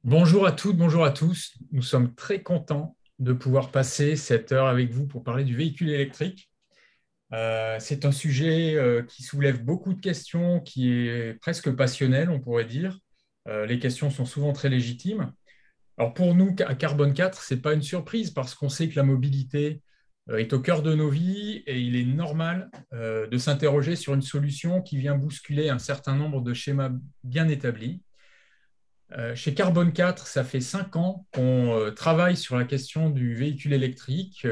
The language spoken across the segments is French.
Bonjour à toutes, bonjour à tous. Nous sommes très contents de pouvoir passer cette heure avec vous pour parler du véhicule électrique. C'est un sujet qui soulève beaucoup de questions, qui est presque passionnel, on pourrait dire. Les questions sont souvent très légitimes. Alors pour nous, à Carbone 4, ce n'est pas une surprise parce qu'on sait que la mobilité est au cœur de nos vies et il est normal de s'interroger sur une solution qui vient bousculer un certain nombre de schémas bien établis. Chez Carbone 4, ça fait 5 ans qu'on travaille sur la question du véhicule électrique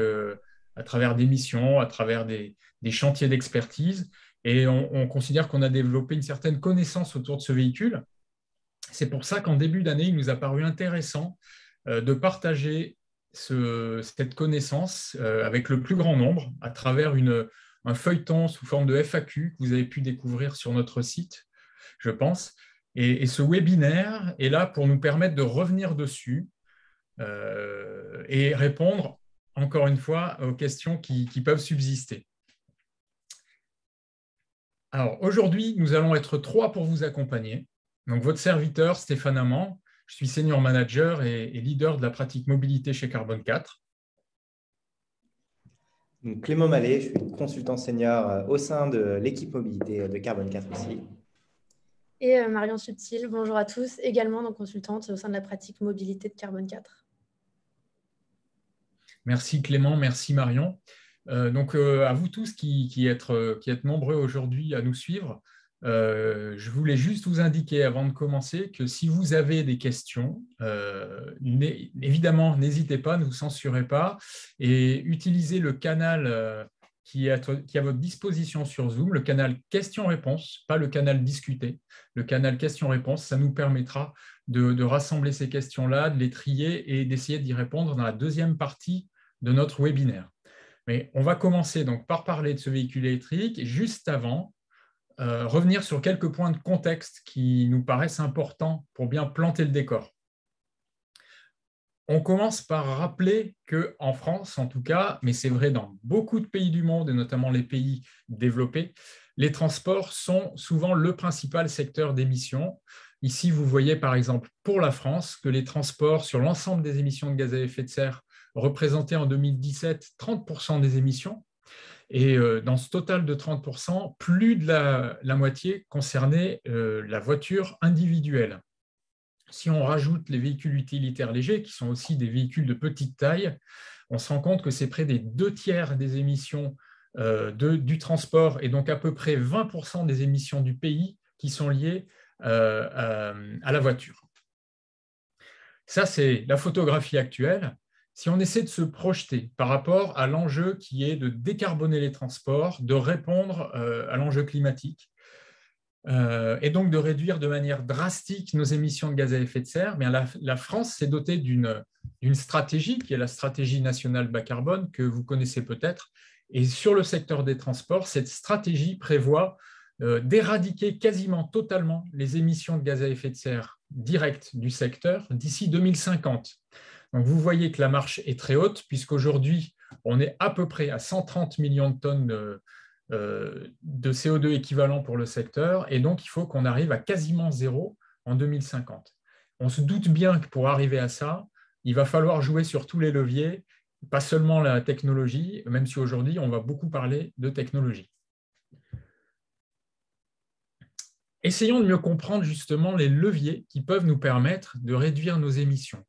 à travers des missions, à travers des chantiers d'expertise. Et on considère qu'on a développé une certaine connaissance autour de ce véhicule. C'est pour ça qu'en début d'année, il nous a paru intéressant de partager cette connaissance avec le plus grand nombre à travers un feuilleton sous forme de FAQ que vous avez pu découvrir sur notre site, je pense. Et ce webinaire est là pour nous permettre de revenir dessus et répondre, encore une fois, aux questions qui peuvent subsister. Alors, aujourd'hui, nous allons être trois pour vous accompagner. Donc, votre serviteur, Stéphane Amand, je suis senior manager et leader de la pratique mobilité chez Carbone 4. Donc, Clément Mallet, je suis consultant senior au sein de l'équipe mobilité de Carbone 4 aussi. Et Marion Subtil, bonjour à tous, également donc consultante au sein de la pratique mobilité de Carbone 4. Merci Clément, merci Marion. À vous tous qui êtes nombreux aujourd'hui à nous suivre, je voulais juste vous indiquer avant de commencer que si vous avez des questions, évidemment, n'hésitez pas, ne vous censurez pas et utilisez le canal qui est à votre disposition sur Zoom, le canal questions-réponses, pas le canal discuter, le canal questions-réponses. Ça nous permettra de rassembler ces questions-là, de les trier et d'essayer d'y répondre dans la deuxième partie de notre webinaire. Mais on va commencer donc par parler de ce véhicule électrique et juste avant, revenir sur quelques points de contexte qui nous paraissent importants pour bien planter le décor. On commence par rappeler qu'en France, en tout cas, mais c'est vrai dans beaucoup de pays du monde, et notamment les pays développés, les transports sont souvent le principal secteur d'émissions. Ici, vous voyez par exemple pour la France que les transports sur l'ensemble des émissions de gaz à effet de serre représentaient en 2017 30% des émissions. Et dans ce total de 30%, plus de la moitié concernait la voiture individuelle. Si on rajoute les véhicules utilitaires légers, qui sont aussi des véhicules de petite taille, on se rend compte que c'est près des 2 tiers des émissions du transport et donc à peu près 20% des émissions du pays qui sont liées à la voiture. Ça, c'est la photographie actuelle. Si on essaie de se projeter par rapport à l'enjeu qui est de décarboner les transports, de répondre à l'enjeu climatique, et donc de réduire de manière drastique nos émissions de gaz à effet de serre, mais la France s'est dotée d'une stratégie qui est la stratégie nationale bas carbone que vous connaissez peut-être. Et sur le secteur des transports, cette stratégie prévoit d'éradiquer quasiment totalement les émissions de gaz à effet de serre directes du secteur d'ici 2050. Donc vous voyez que la marche est très haute puisqu'aujourd'hui, on est à peu près à 130 millions de tonnes de CO2 équivalent pour le secteur, et donc il faut qu'on arrive à quasiment zéro en 2050. On se doute bien que pour arriver à ça, il va falloir jouer sur tous les leviers, pas seulement la technologie, même si aujourd'hui on va beaucoup parler de technologie. Essayons de mieux comprendre justement les leviers qui peuvent nous permettre de réduire nos émissions,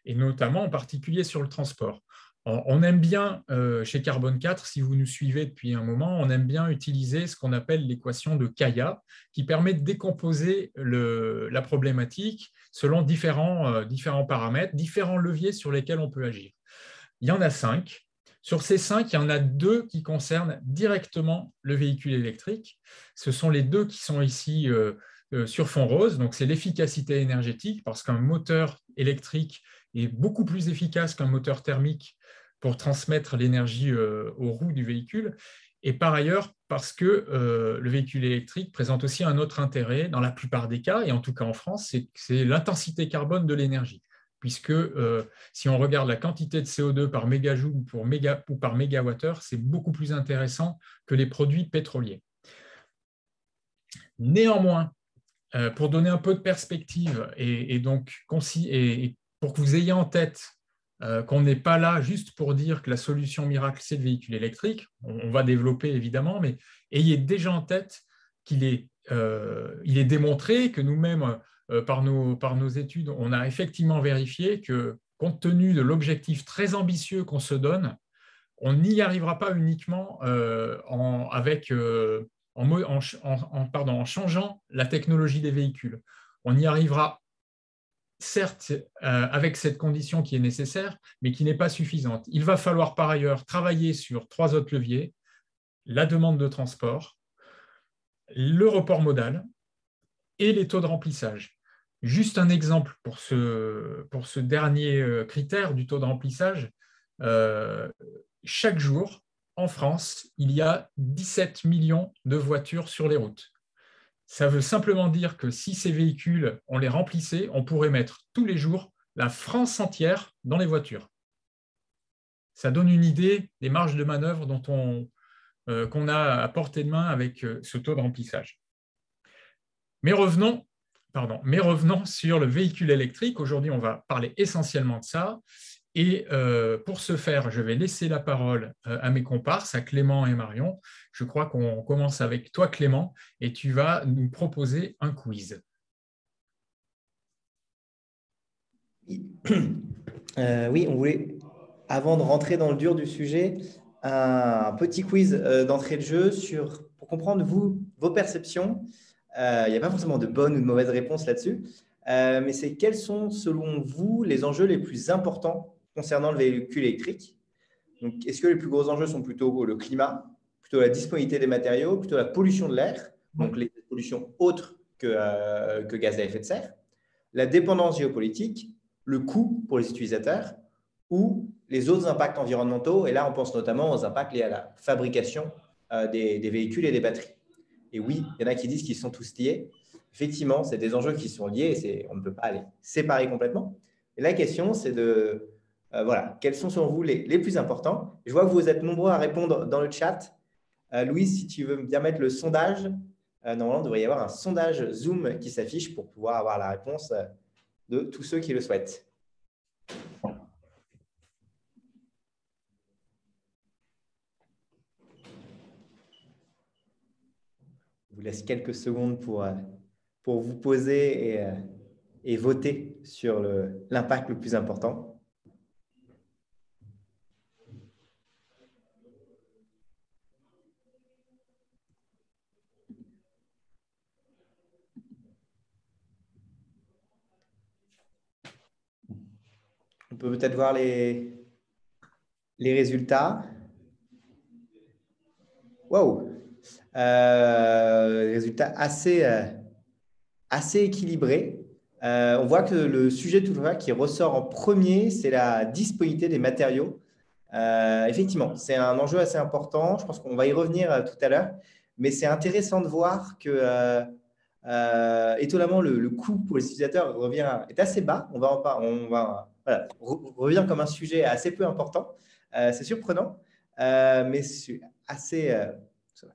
et notamment en particulier sur le transport. On aime bien, chez Carbone 4, si vous nous suivez depuis un moment, on aime bien utiliser ce qu'on appelle l'équation de Kaya, qui permet de décomposer la problématique selon différents paramètres, différents leviers sur lesquels on peut agir. Il y en a 5. Sur ces 5, il y en a 2 qui concernent directement le véhicule électrique. Ce sont les 2 qui sont ici sur fond rose. Donc, c'est l'efficacité énergétique, parce qu'un moteur électrique est beaucoup plus efficace qu'un moteur thermique pour transmettre l'énergie aux roues du véhicule. Et par ailleurs, parce que le véhicule électrique présente aussi un autre intérêt, dans la plupart des cas, et en tout cas en France, c'est l'intensité carbone de l'énergie. Puisque si on regarde la quantité de CO2 par mégajoule ou par mégawattheure, c'est beaucoup plus intéressant que les produits pétroliers. Néanmoins, pour donner un peu de perspective et pour que vous ayez en tête qu'on n'est pas là juste pour dire que la solution miracle, c'est le véhicule électrique, on va développer évidemment, mais ayez déjà en tête qu'il est, il est démontré que nous-mêmes, par nos études, on a effectivement vérifié que compte tenu de l'objectif très ambitieux qu'on se donne, on n'y arrivera pas uniquement en changeant la technologie des véhicules. On y arrivera certes avec cette condition qui est nécessaire, mais qui n'est pas suffisante. Il va falloir par ailleurs travailler sur 3 autres leviers: la demande de transport, le report modal et les taux de remplissage. Juste un exemple pour ce dernier critère du taux de remplissage. Chaque jour, en France, il y a 17 millions de voitures sur les routes. Ça veut simplement dire que si ces véhicules, on les remplissait, on pourrait mettre tous les jours la France entière dans les voitures. Ça donne une idée des marges de manœuvre qu'on a à portée de main avec ce taux de remplissage. Mais revenons sur le véhicule électrique. Aujourd'hui, on va parler essentiellement de ça. Et pour ce faire, je vais laisser la parole à mes comparses, à Clément et Marion. Je crois qu'on commence avec toi, Clément, et tu vas nous proposer un quiz. Oui, on voulait, avant de rentrer dans le dur du sujet, un petit quiz d'entrée de jeu pour comprendre vos perceptions. Il n'y a pas forcément de bonnes ou de mauvaises réponses là-dessus, mais c'est quels sont, selon vous, les enjeux les plus importants concernant le véhicule électrique? Donc, est-ce que les plus gros enjeux sont plutôt le climat, plutôt la disponibilité des matériaux, plutôt la pollution de l'air, donc les pollutions autres que gaz à effet de serre, la dépendance géopolitique, le coût pour les utilisateurs ou les autres impacts environnementaux? Et là, on pense notamment aux impacts liés à la fabrication des véhicules et des batteries. Et oui, il y en a qui disent qu'ils sont tous liés. Effectivement, c'est des enjeux qui sont liés et on ne peut pas les séparer complètement. Et la question, c'est voilà, quels sont selon vous les plus importants? Je vois que vous êtes nombreux à répondre dans le chat. Louise, si tu veux bien mettre le sondage, normalement, il devrait y avoir un sondage Zoom qui s'affiche pour pouvoir avoir la réponse de tous ceux qui le souhaitent. Je vous laisse quelques secondes pour vous poser et voter sur l'impact le plus important. On peut peut-être voir les résultats. Waouh! Résultats assez équilibrés. On voit que le sujet toutefois qui ressort en premier, c'est la disponibilité des matériaux. Effectivement, c'est un enjeu assez important. Je pense qu'on va y revenir tout à l'heure. Mais c'est intéressant de voir que, étonnamment, le coût pour les utilisateurs est assez bas. Revient comme un sujet assez peu important. C'est surprenant, mais je suis assez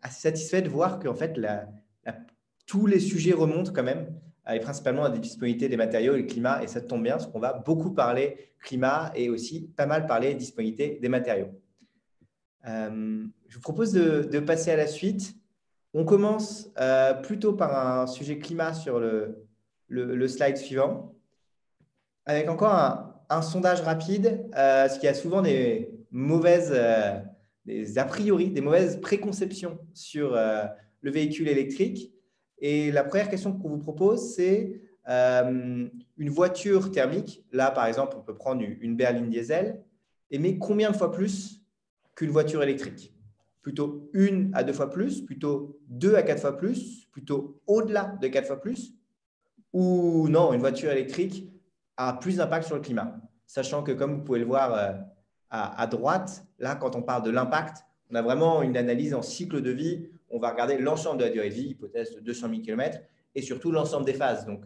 satisfait de voir qu'en fait, tous les sujets remontent quand même, et principalement à des disponibilités des matériaux et le climat. Et ça tombe bien, parce qu'on va beaucoup parler climat et aussi pas mal parler disponibilité des matériaux. Je vous propose de passer à la suite. On commence plutôt par un sujet climat sur le slide suivant, avec encore un sondage rapide, ce qui a souvent des a priori, des mauvaises préconceptions sur le véhicule électrique. Et la première question qu'on vous propose, c'est une voiture thermique. Là, par exemple, on peut prendre une berline diesel, émet combien de fois plus qu'une voiture électrique? Plutôt 1 à 2 fois plus, plutôt 2 à 4 fois plus, plutôt au-delà de 4 fois plus, ou non, une voiture électrique a plus d'impact sur le climat. Sachant que, comme vous pouvez le voir à droite, là, quand on parle de l'impact, on a vraiment une analyse en cycle de vie. On va regarder l'ensemble de la durée de vie, hypothèse de 200 000 km, et surtout l'ensemble des phases. Donc,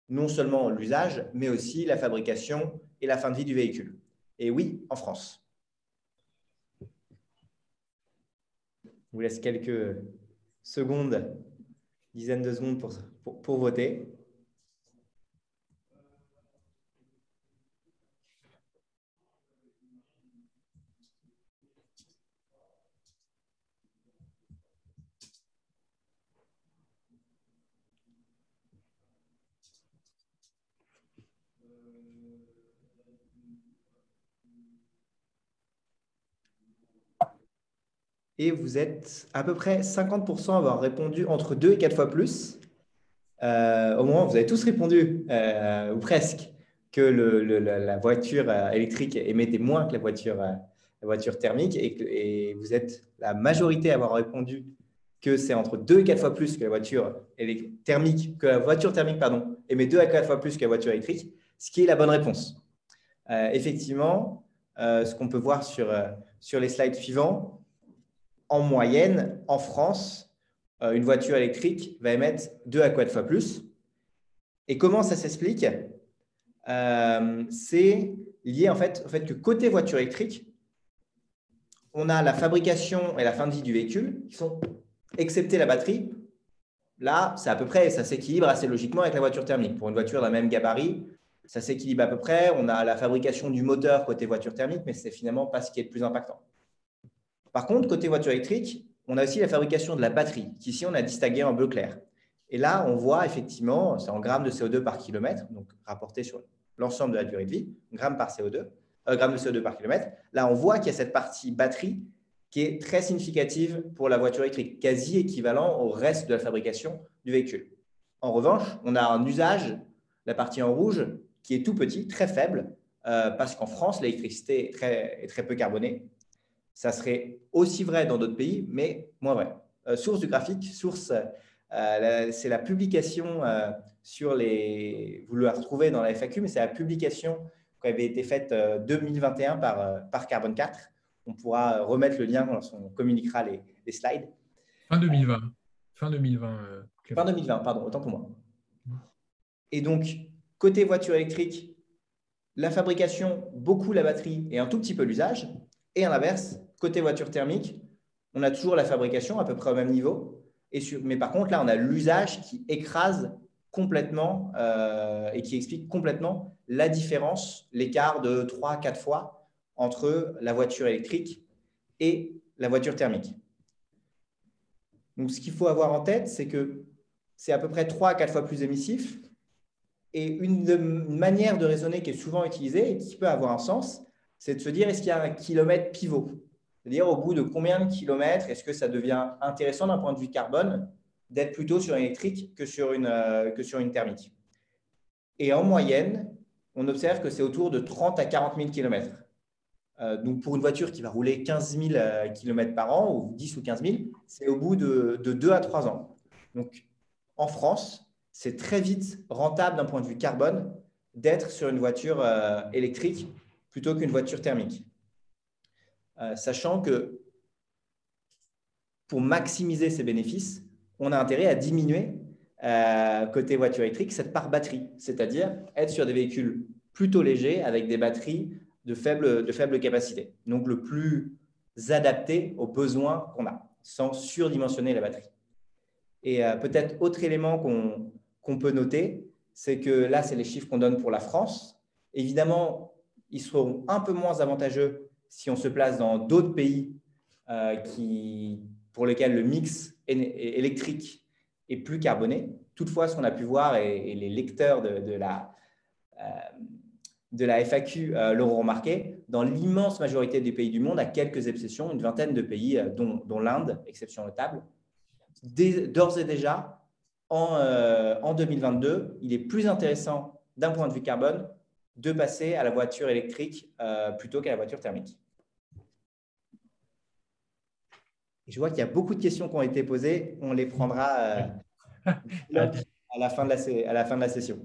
non seulement l'usage, mais aussi la fabrication et la fin de vie du véhicule. Et oui, en France. Je vous laisse quelques secondes dizaine de secondes pour voter. Et vous êtes à peu près 50% à avoir répondu entre 2 et 4 fois plus. Au moment, vous avez tous répondu, ou presque, que la voiture électrique émettait moins que la voiture thermique et vous êtes la majorité à avoir répondu que c'est entre 2 et 4 fois plus que la voiture thermique, émet 2 à 4 fois plus que la voiture électrique, ce qui est la bonne réponse. Effectivement, ce qu'on peut voir sur les slides suivants, en moyenne, en France, une voiture électrique va émettre 2 à 4 fois plus. Et comment ça s'explique? C'est lié en fait, au fait que côté voiture électrique, on a la fabrication et la fin de vie du véhicule qui sont, excepté la batterie, là, c'est à peu près, ça s'équilibre assez logiquement avec la voiture thermique. Pour une voiture d'un même gabarit, ça s'équilibre à peu près. On a la fabrication du moteur côté voiture thermique, mais c'est finalement pas ce qui est le plus impactant. Par contre, côté voiture électrique, on a aussi la fabrication de la batterie, qu'ici on a distingué en bleu clair. Et là, on voit effectivement, c'est en grammes de CO2 par kilomètre, donc rapporté sur l'ensemble de la durée de vie, grammes de CO2 par kilomètre. Là, on voit qu'il y a cette partie batterie qui est très significative pour la voiture électrique, quasi équivalent au reste de la fabrication du véhicule. En revanche, on a un usage, la partie en rouge, qui est tout petit, très faible, parce qu'en France, l'électricité est très peu carbonée. Ça serait aussi vrai dans d'autres pays, mais moins vrai. Source du graphique, c'est la publication sur les… Vous le retrouvez dans la FAQ, mais c'est la publication qui avait été faite 2021 par Carbone 4. On pourra remettre le lien lorsqu'on communiquera les slides. Fin 2020. Fin 2020. Fin 2020, pardon, autant pour moi. Et donc, côté voiture électrique, la fabrication, beaucoup la batterie et un tout petit peu l'usage. Et à l'inverse, côté voiture thermique, on a toujours la fabrication à peu près au même niveau. Mais par contre, là, on a l'usage qui écrase complètement et qui explique complètement la différence, l'écart de 3 à 4 fois entre la voiture électrique et la voiture thermique. Donc, ce qu'il faut avoir en tête, c'est que c'est à peu près 3 à 4 fois plus émissif. Et une manière de raisonner qui est souvent utilisée et qui peut avoir un sens, c'est de se dire, est-ce qu'il y a un kilomètre pivot? C'est-à-dire, au bout de combien de kilomètres, est-ce que ça devient intéressant d'un point de vue carbone d'être plutôt sur une électrique que sur une thermique? Et en moyenne, on observe que c'est autour de 30 à 40 000 kilomètres. Donc, pour une voiture qui va rouler 15 000 km par an, ou 10 ou 15 000, c'est au bout de 2 à 3 ans. Donc, en France, c'est très vite rentable d'un point de vue carbone d'être sur une voiture électrique plutôt qu'une voiture thermique. Sachant que pour maximiser ces bénéfices, on a intérêt à diminuer côté voiture électrique cette part batterie, c'est-à-dire être sur des véhicules plutôt légers avec des batteries de faible capacité, donc le plus adapté aux besoins qu'on a, sans surdimensionner la batterie. Et peut-être autre élément qu'on peut noter, c'est que là, c'est les chiffres qu'on donne pour la France. Évidemment, ils seront un peu moins avantageux si on se place dans d'autres pays pour lesquels le mix électrique est plus carboné. Toutefois, ce qu'on a pu voir, et les lecteurs de la FAQ l'auront remarqué, dans l'immense majorité des pays du monde, à quelques exceptions, une vingtaine de pays, dont l'Inde, exception notable, d'ores et déjà, en 2022, il est plus intéressant d'un point de vue carbone de passer à la voiture électrique plutôt qu'à la voiture thermique. Et je vois qu'il y a beaucoup de questions qui ont été posées. On les prendra à la fin de la session.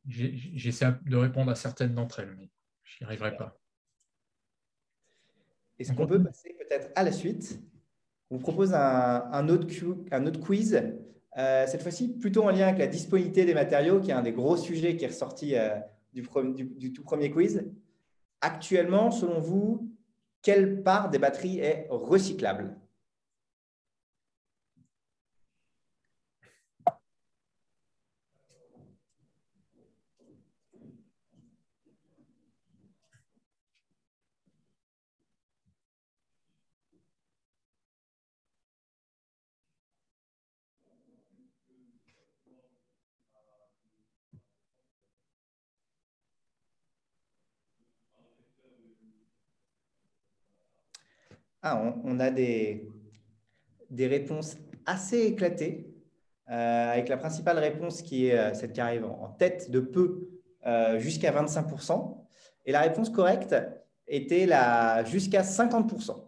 J'essaie de répondre à certaines d'entre elles, mais je n'y arriverai pas. Est-ce qu'on peut passer peut-être à la suite? On vous propose un autre quiz, cette fois-ci plutôt en lien avec la disponibilité des matériaux, qui est un des gros sujets qui est ressorti du tout premier quiz. Actuellement, selon vous, quelle part des batteries est recyclable? On a des réponses assez éclatées, avec la principale réponse qui est celle qui arrive en tête de peu, jusqu'à 25%. Et la réponse correcte était jusqu'à 50%.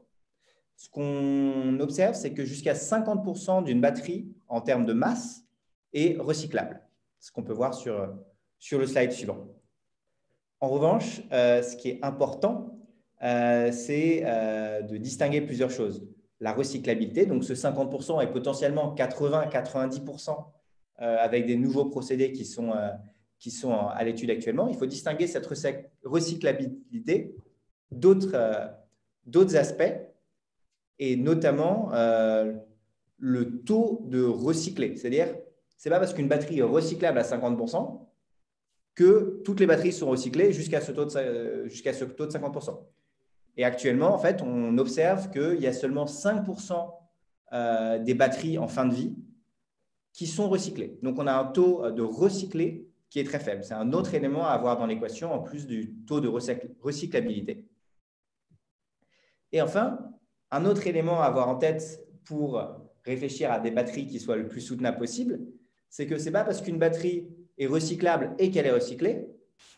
Ce qu'on observe, c'est que jusqu'à 50% d'une batterie en termes de masse est recyclable, ce qu'on peut voir sur le slide suivant. En revanche, ce qui est important, c'est de distinguer plusieurs choses. La recyclabilité, donc ce 50% est potentiellement 80-90% avec des nouveaux procédés qui sont à l'étude actuellement. Il faut distinguer cette recyclabilité d'autres aspects, et notamment le taux de recyclé. C'est-à-dire, ce n'est pas parce qu'une batterie est recyclable à 50% que toutes les batteries sont recyclées jusqu'à ce taux de 50%. Et actuellement, en fait, on observe qu'il y a seulement 5% des batteries en fin de vie qui sont recyclées. Donc, on a un taux de recyclé qui est très faible. C'est un autre élément à avoir dans l'équation en plus du taux de recyclabilité. Et enfin, un autre élément à avoir en tête pour réfléchir à des batteries qui soient le plus soutenables possible, c'est que ce n'est pas parce qu'une batterie est recyclable et qu'elle est recyclée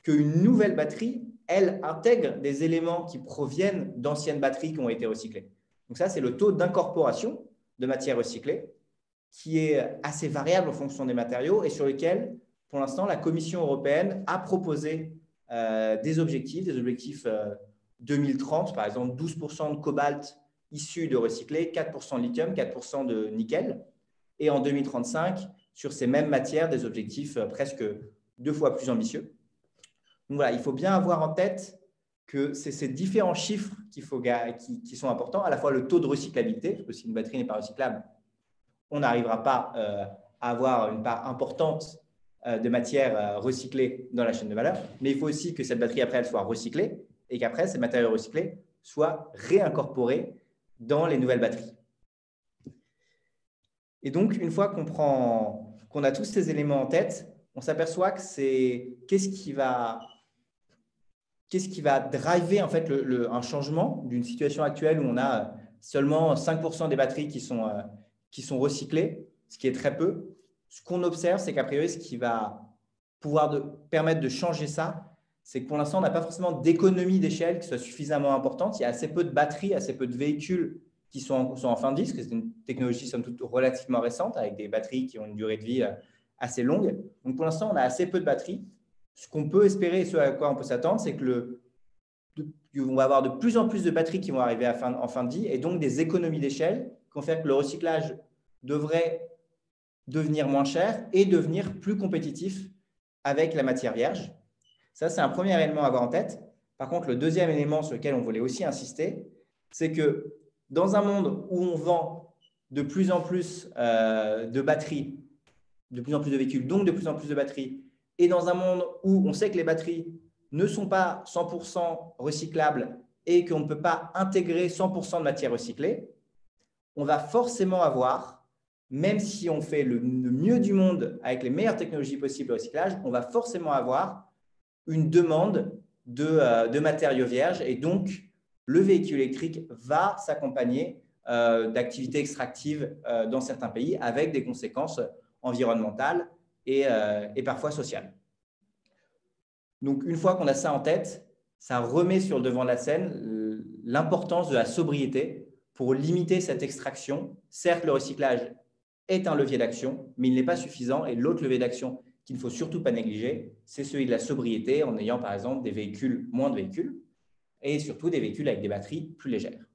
qu'une nouvelle batterie, elle, intègre des éléments qui proviennent d'anciennes batteries qui ont été recyclées. Donc ça, c'est le taux d'incorporation de matière recyclée qui est assez variable en fonction des matériaux et sur lequel, pour l'instant, la Commission européenne a proposé des objectifs 2030, par exemple 12% de cobalt issu de recyclé, 4% de lithium, 4% de nickel. Et en 2035, sur ces mêmes matières, des objectifs presque 2 fois plus ambitieux. Donc voilà, il faut bien avoir en tête que c'est ces différents chiffres qui sont importants, à la fois le taux de recyclabilité, parce que si une batterie n'est pas recyclable, on n'arrivera pas à avoir une part importante de matière recyclée dans la chaîne de valeur, mais il faut aussi que cette batterie, après, elle soit recyclée et qu'après, ces matériaux recyclés soient réincorporés dans les nouvelles batteries. Et donc, une fois qu'on a tous ces éléments en tête, on s'aperçoit que c'est qu'est-ce qui va driver en fait un changement d'une situation actuelle où on a seulement 5% des batteries qui sont recyclées, ce qui est très peu. Ce qu'on observe, c'est qu'a priori, ce qui va pouvoir permettre de changer ça, c'est que pour l'instant, on n'a pas forcément d'économie d'échelle qui soit suffisamment importante. Il y a assez peu de batteries, assez peu de véhicules qui sont en fin de vie, parce que c'est une technologie somme toute relativement récente, avec des batteries qui ont une durée de vie assez longue. Donc pour l'instant, on a assez peu de batteries. Ce qu'on peut espérer et ce à quoi on peut s'attendre, c'est que on va avoir de plus en plus de batteries qui vont arriver en fin de vie et donc des économies d'échelle qui vont faire que le recyclage devrait devenir moins cher et devenir plus compétitif avec la matière vierge. Ça, c'est un premier élément à avoir en tête. Par contre, le deuxième élément sur lequel on voulait aussi insister, c'est que dans un monde où on vend de plus en plus de batteries, de plus en plus de véhicules, donc de plus en plus de batteries, et dans un monde où on sait que les batteries ne sont pas 100% recyclables et qu'on ne peut pas intégrer 100% de matière recyclée, on va forcément avoir, même si on fait le mieux du monde avec les meilleures technologies possibles de recyclage, on va forcément avoir une demande de matériaux vierges et donc le véhicule électrique va s'accompagner d'activités extractives dans certains pays avec des conséquences environnementales et parfois sociales. Donc, une fois qu'on a ça en tête, ça remet sur le devant de la scène l'importance de la sobriété pour limiter cette extraction. Certes, le recyclage est un levier d'action, mais il n'est pas suffisant. Et l'autre levier d'action qu'il ne faut surtout pas négliger, c'est celui de la sobriété en ayant par exemple moins de véhicules et surtout des véhicules avec des batteries plus légères.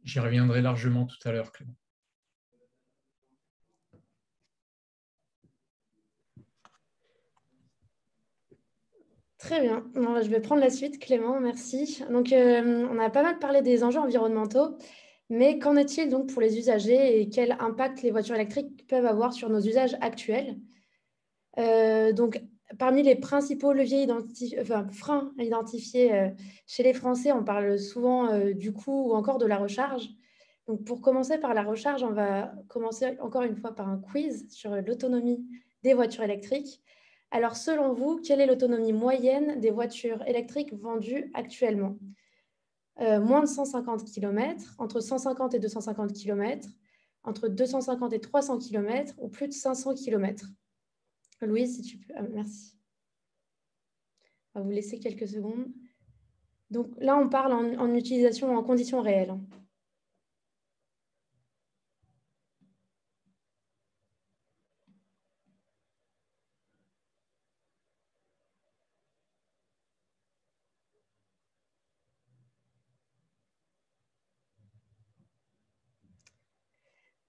J'y reviendrai largement tout à l'heure, Clément. Très bien. Bon, je vais prendre la suite, Clément, merci. Donc, on a pas mal parlé des enjeux environnementaux, mais qu'en est-il donc pour les usagers et quel impact les voitures électriques peuvent avoir sur nos usages actuels? Donc, parmi les principaux freins identifiés chez les Français, on parle souvent du coût ou encore de la recharge. Donc, pour commencer par la recharge, on va commencer encore une fois par un quiz sur l'autonomie des voitures électriques. Alors, selon vous, quelle est l'autonomie moyenne des voitures électriques vendues actuellement? moins de 150 km, entre 150 et 250 km, entre 250 et 300 km ou plus de 500 km. Louise, si tu peux. Ah, merci. On va vous laisser quelques secondes. Donc là, on parle en utilisation en conditions réelles.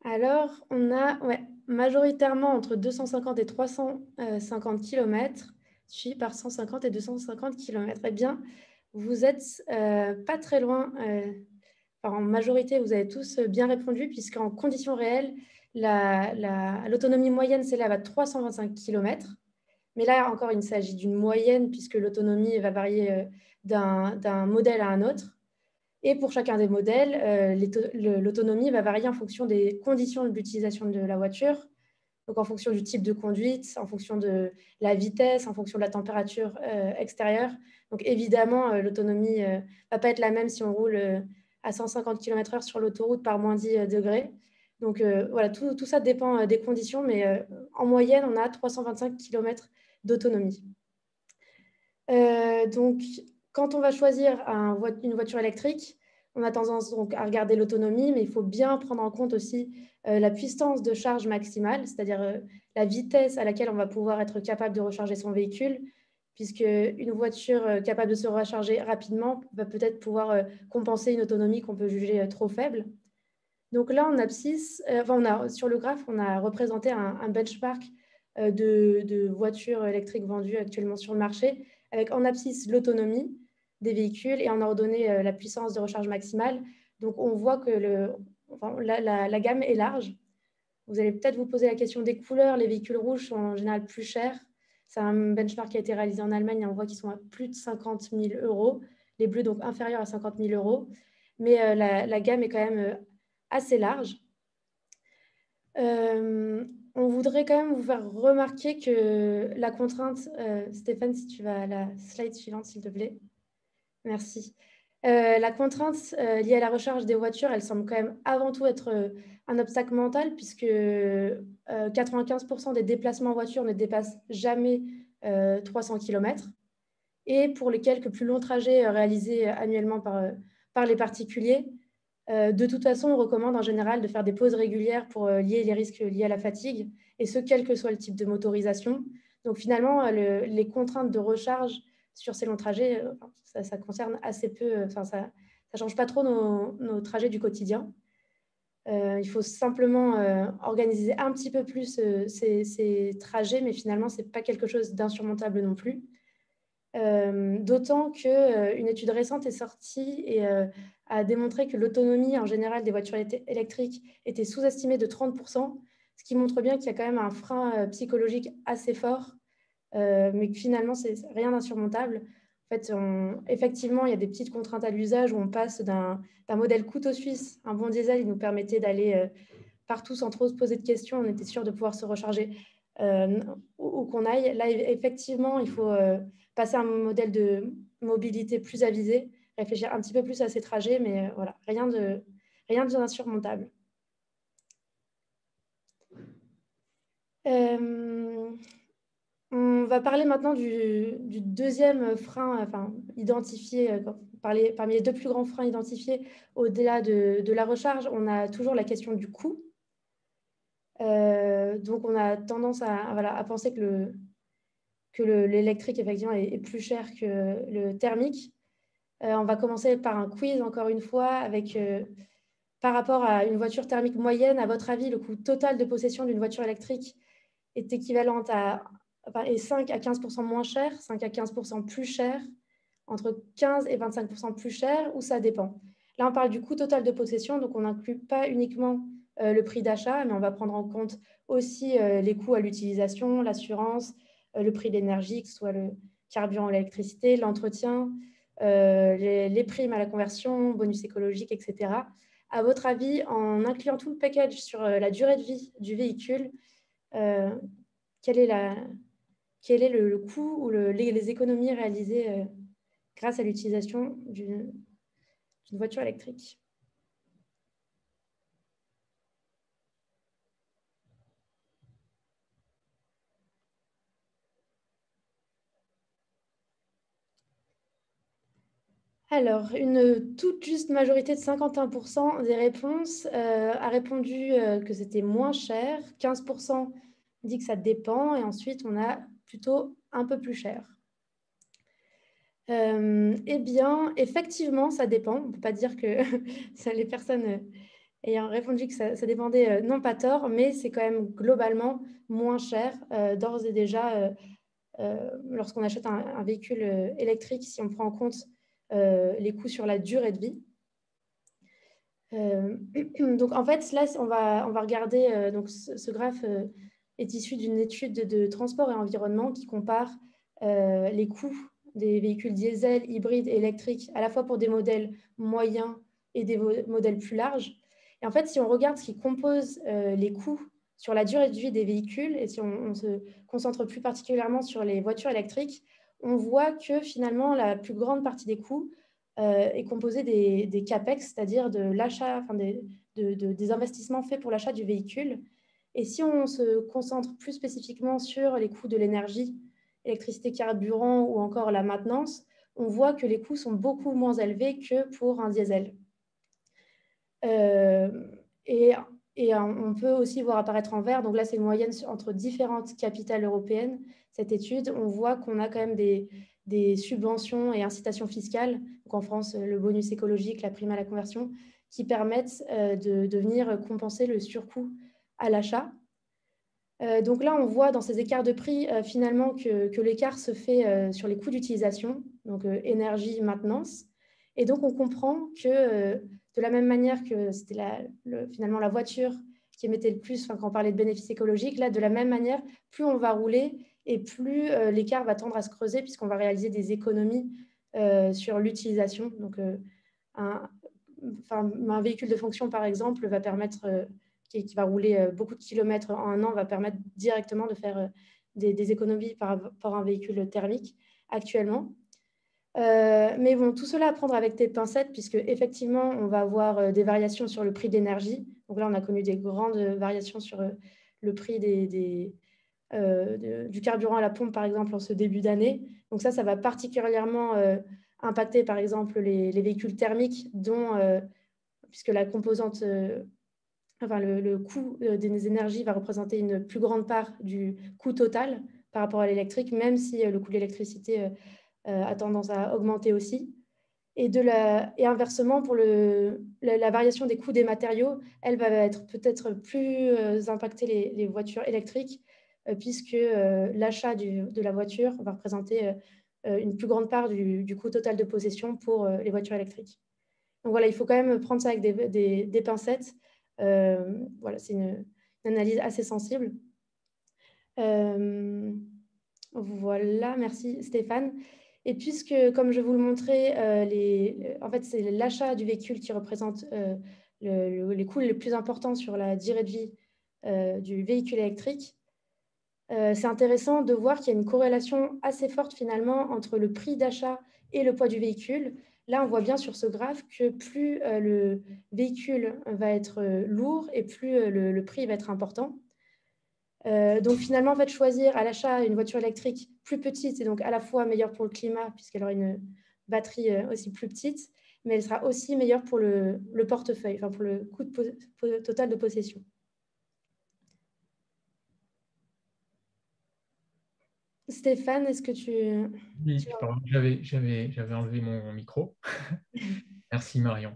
Alors, on a majoritairement entre 250 et 350 km, suivi par 150 et 250 km. Eh bien, vous n'êtes pas très loin. En majorité, vous avez tous bien répondu, puisqu'en conditions réelles, l'autonomie moyenne s'élève à 325 km. Mais là, encore, il s'agit d'une moyenne, puisque l'autonomie va varier d'un modèle à un autre. Et pour chacun des modèles, l'autonomie va varier en fonction des conditions de l'utilisation de la voiture, donc en fonction du type de conduite, en fonction de la vitesse, en fonction de la température extérieure. Donc évidemment, l'autonomie ne va pas être la même si on roule à 150 km/h sur l'autoroute par moins 10 degrés. Donc voilà, tout ça dépend des conditions, mais en moyenne, on a 325 km d'autonomie. Donc, quand on va choisir une voiture électrique, on a tendance donc à regarder l'autonomie, mais il faut bien prendre en compte aussi la puissance de charge maximale, c'est-à-dire la vitesse à laquelle on va pouvoir être capable de recharger son véhicule, puisque une voiture capable de se recharger rapidement va peut-être pouvoir compenser une autonomie qu'on peut juger trop faible. Donc là, en abscisse, sur le graphe, on a représenté un benchmark de voitures électriques vendues actuellement sur le marché, avec en abscisse l'autonomie des véhicules et en ordonnée la puissance de recharge maximale. Donc, on voit que la gamme est large. Vous allez peut-être vous poser la question des couleurs. Les véhicules rouges sont en général plus chers. C'est un benchmark qui a été réalisé en Allemagne. On voit qu'ils sont à plus de 50 000 €. Les bleus, donc inférieurs à 50 000 €. Mais la gamme est quand même assez large. On voudrait quand même vous faire remarquer que la contrainte, Stéphane, si tu vas à la slide suivante, s'il te plaît. Merci. La contrainte liée à la recharge des voitures, elle semble quand même avant tout être un obstacle mental, puisque 95% des déplacements en voiture ne dépassent jamais 300 km. Et pour les quelques plus longs trajets réalisés annuellement par les particuliers, de toute façon, on recommande en général de faire des pauses régulières pour lier les risques liés à la fatigue, et ce, quel que soit le type de motorisation. Donc finalement, les contraintes de recharge sur ces longs trajets, ça concerne assez peu, ça ne change pas trop nos trajets du quotidien. Il faut simplement organiser un petit peu plus ces trajets, mais finalement, ce n'est pas quelque chose d'insurmontable non plus. D'autant qu'une étude récente est sortie et a démontré que l'autonomie en général des voitures électriques était sous-estimée de 30%, ce qui montre bien qu'il y a quand même un frein psychologique assez fort, mais que finalement, c'est rien d'insurmontable. En fait, effectivement, il y a des petites contraintes à l'usage où on passe d'un modèle couteau suisse. Un bon diesel, il nous permettait d'aller partout sans trop se poser de questions. On était sûr de pouvoir se recharger où qu'on aille. Là, effectivement, il faut passer à un modèle de mobilité plus avisé, réfléchir un petit peu plus à ces trajets, mais voilà, rien d'insurmontable. On va parler maintenant du deuxième frein identifié, parmi les deux plus grands freins identifiés au-delà de la recharge. On a toujours la question du coût. Donc, on a tendance à penser que l'électrique, effectivement, est plus cher que le thermique. On va commencer par un quiz, encore une fois, avec par rapport à une voiture thermique moyenne. À votre avis, le coût total de possession d'une voiture électrique est équivalent est 5 à 15% moins cher, 5 à 15% plus cher, entre 15 et 25% plus cher, ou ça dépend. Là, on parle du coût total de possession, donc on n'inclut pas uniquement le prix d'achat, mais on va prendre en compte aussi les coûts à l'utilisation, l'assurance, le prix de l'énergie, que ce soit le carburant, l'électricité, l'entretien, les primes à la conversion, bonus écologique, etc. À votre avis, en incluant tout le package sur la durée de vie du véhicule, quel est le coût ou les économies réalisées grâce à l'utilisation une voiture électrique. Alors, une toute juste majorité de 51% des réponses a répondu que c'était moins cher, 15% dit que ça dépend, et ensuite on a plutôt un peu plus cher. Eh bien, effectivement, ça dépend. On ne peut pas dire que les personnes ayant répondu que ça dépendait n'ont pas tort, mais c'est quand même globalement moins cher d'ores et déjà lorsqu'on achète un véhicule électrique, si on prend en compte les coûts sur la durée de vie. Donc, en fait, là, on va regarder, donc ce graphe est issu d'une étude de transport et environnement qui compare les coûts des véhicules diesel, hybrides et électriques, à la fois pour des modèles moyens et des modèles plus larges. Et en fait, si on regarde ce qui compose les coûts sur la durée de vie des véhicules, et si on se concentre plus particulièrement sur les voitures électriques, on voit que finalement, la plus grande partie des coûts est composée des CAPEX, c'est-à-dire de l'achat, enfin des investissements faits pour l'achat du véhicule. Et si on se concentre plus spécifiquement sur les coûts de l'énergie, électricité, carburant ou encore la maintenance, on voit que les coûts sont beaucoup moins élevés que pour un diesel. Et on peut aussi voir apparaître en vert, donc là c'est une moyenne entre différentes capitales européennes, cette étude, on voit qu'on a quand même des subventions et incitations fiscales, donc en France le bonus écologique, la prime à la conversion, qui permettent de venir compenser le surcoût à l'achat. Donc là, on voit dans ces écarts de prix finalement que l'écart se fait sur les coûts d'utilisation, donc énergie, maintenance. Et donc, on comprend que de la même manière que c'était finalement la voiture qui émettait le plus, quand on parlait de bénéfices écologiques, là, de la même manière, plus on va rouler et plus l'écart va tendre à se creuser puisqu'on va réaliser des économies sur l'utilisation. Donc, un véhicule de fonction, par exemple, va permettre qui va rouler beaucoup de kilomètres en un an, va permettre directement de faire des économies par rapport à un véhicule thermique actuellement. Mais bon, tout cela à prendre avec des pincettes, puisque effectivement, on va avoir des variations sur le prix de l'énergie. Donc là, on a connu des grandes variations sur le prix du carburant à la pompe, par exemple, en ce début d'année. Donc ça va particulièrement impacter, par exemple, les véhicules thermiques, puisque la composante... le coût des énergies va représenter une plus grande part du coût total par rapport à l'électrique, même si le coût de l'électricité a tendance à augmenter aussi. Et inversement, pour la variation des coûts des matériaux, elle va être peut-être plus impacter les voitures électriques, puisque l'achat de la voiture va représenter une plus grande part du coût total de possession pour les voitures électriques. Donc voilà, il faut quand même prendre ça avec des pincettes. Voilà, c'est une analyse assez sensible. Voilà, merci Stéphane. Et puisque, comme je vous le montrais, en fait, c'est l'achat du véhicule qui représente les coûts les plus importants sur la durée de vie du véhicule électrique, c'est intéressant de voir qu'il y a une corrélation assez forte finalement entre le prix d'achat et le poids du véhicule. Là, on voit bien sur ce graphe que plus le véhicule va être lourd et plus le prix va être important. Donc finalement, en fait, choisir à l'achat une voiture électrique plus petite, c'est donc à la fois meilleur pour le climat puisqu'elle aura une batterie aussi plus petite, mais elle sera aussi meilleure pour le portefeuille, enfin pour le coût total de possession. Stéphane, est-ce que tu... Oui, j'avais enlevé mon micro. Merci Marion.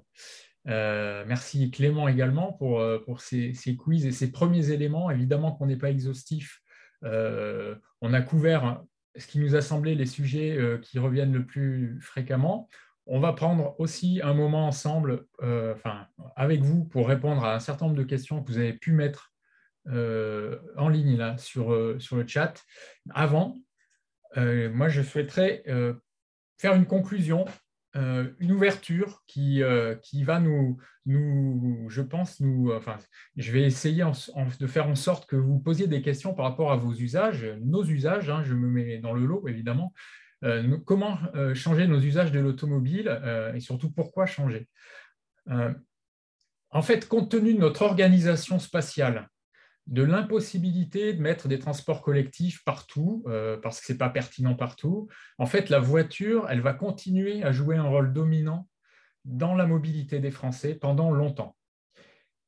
Merci Clément également pour ces quiz et ces premiers éléments. Évidemment qu'on n'est pas exhaustif. On a couvert ce qui nous a semblé les sujets qui reviennent le plus fréquemment. On va prendre aussi un moment ensemble, avec vous, pour répondre à un certain nombre de questions que vous avez pu mettre en ligne là, sur le chat. Avant, moi, je souhaiterais faire une conclusion, une ouverture qui va je pense, je vais essayer de faire en sorte que vous posiez des questions par rapport à vos usages, nos usages, je me mets dans le lot, évidemment. comment changer nos usages de l'automobile et surtout pourquoi changer. En fait, compte tenu de notre organisation spatiale, de l'impossibilité de mettre des transports collectifs partout, parce que ce n'est pas pertinent partout, en fait, la voiture, elle va continuer à jouer un rôle dominant dans la mobilité des Français pendant longtemps.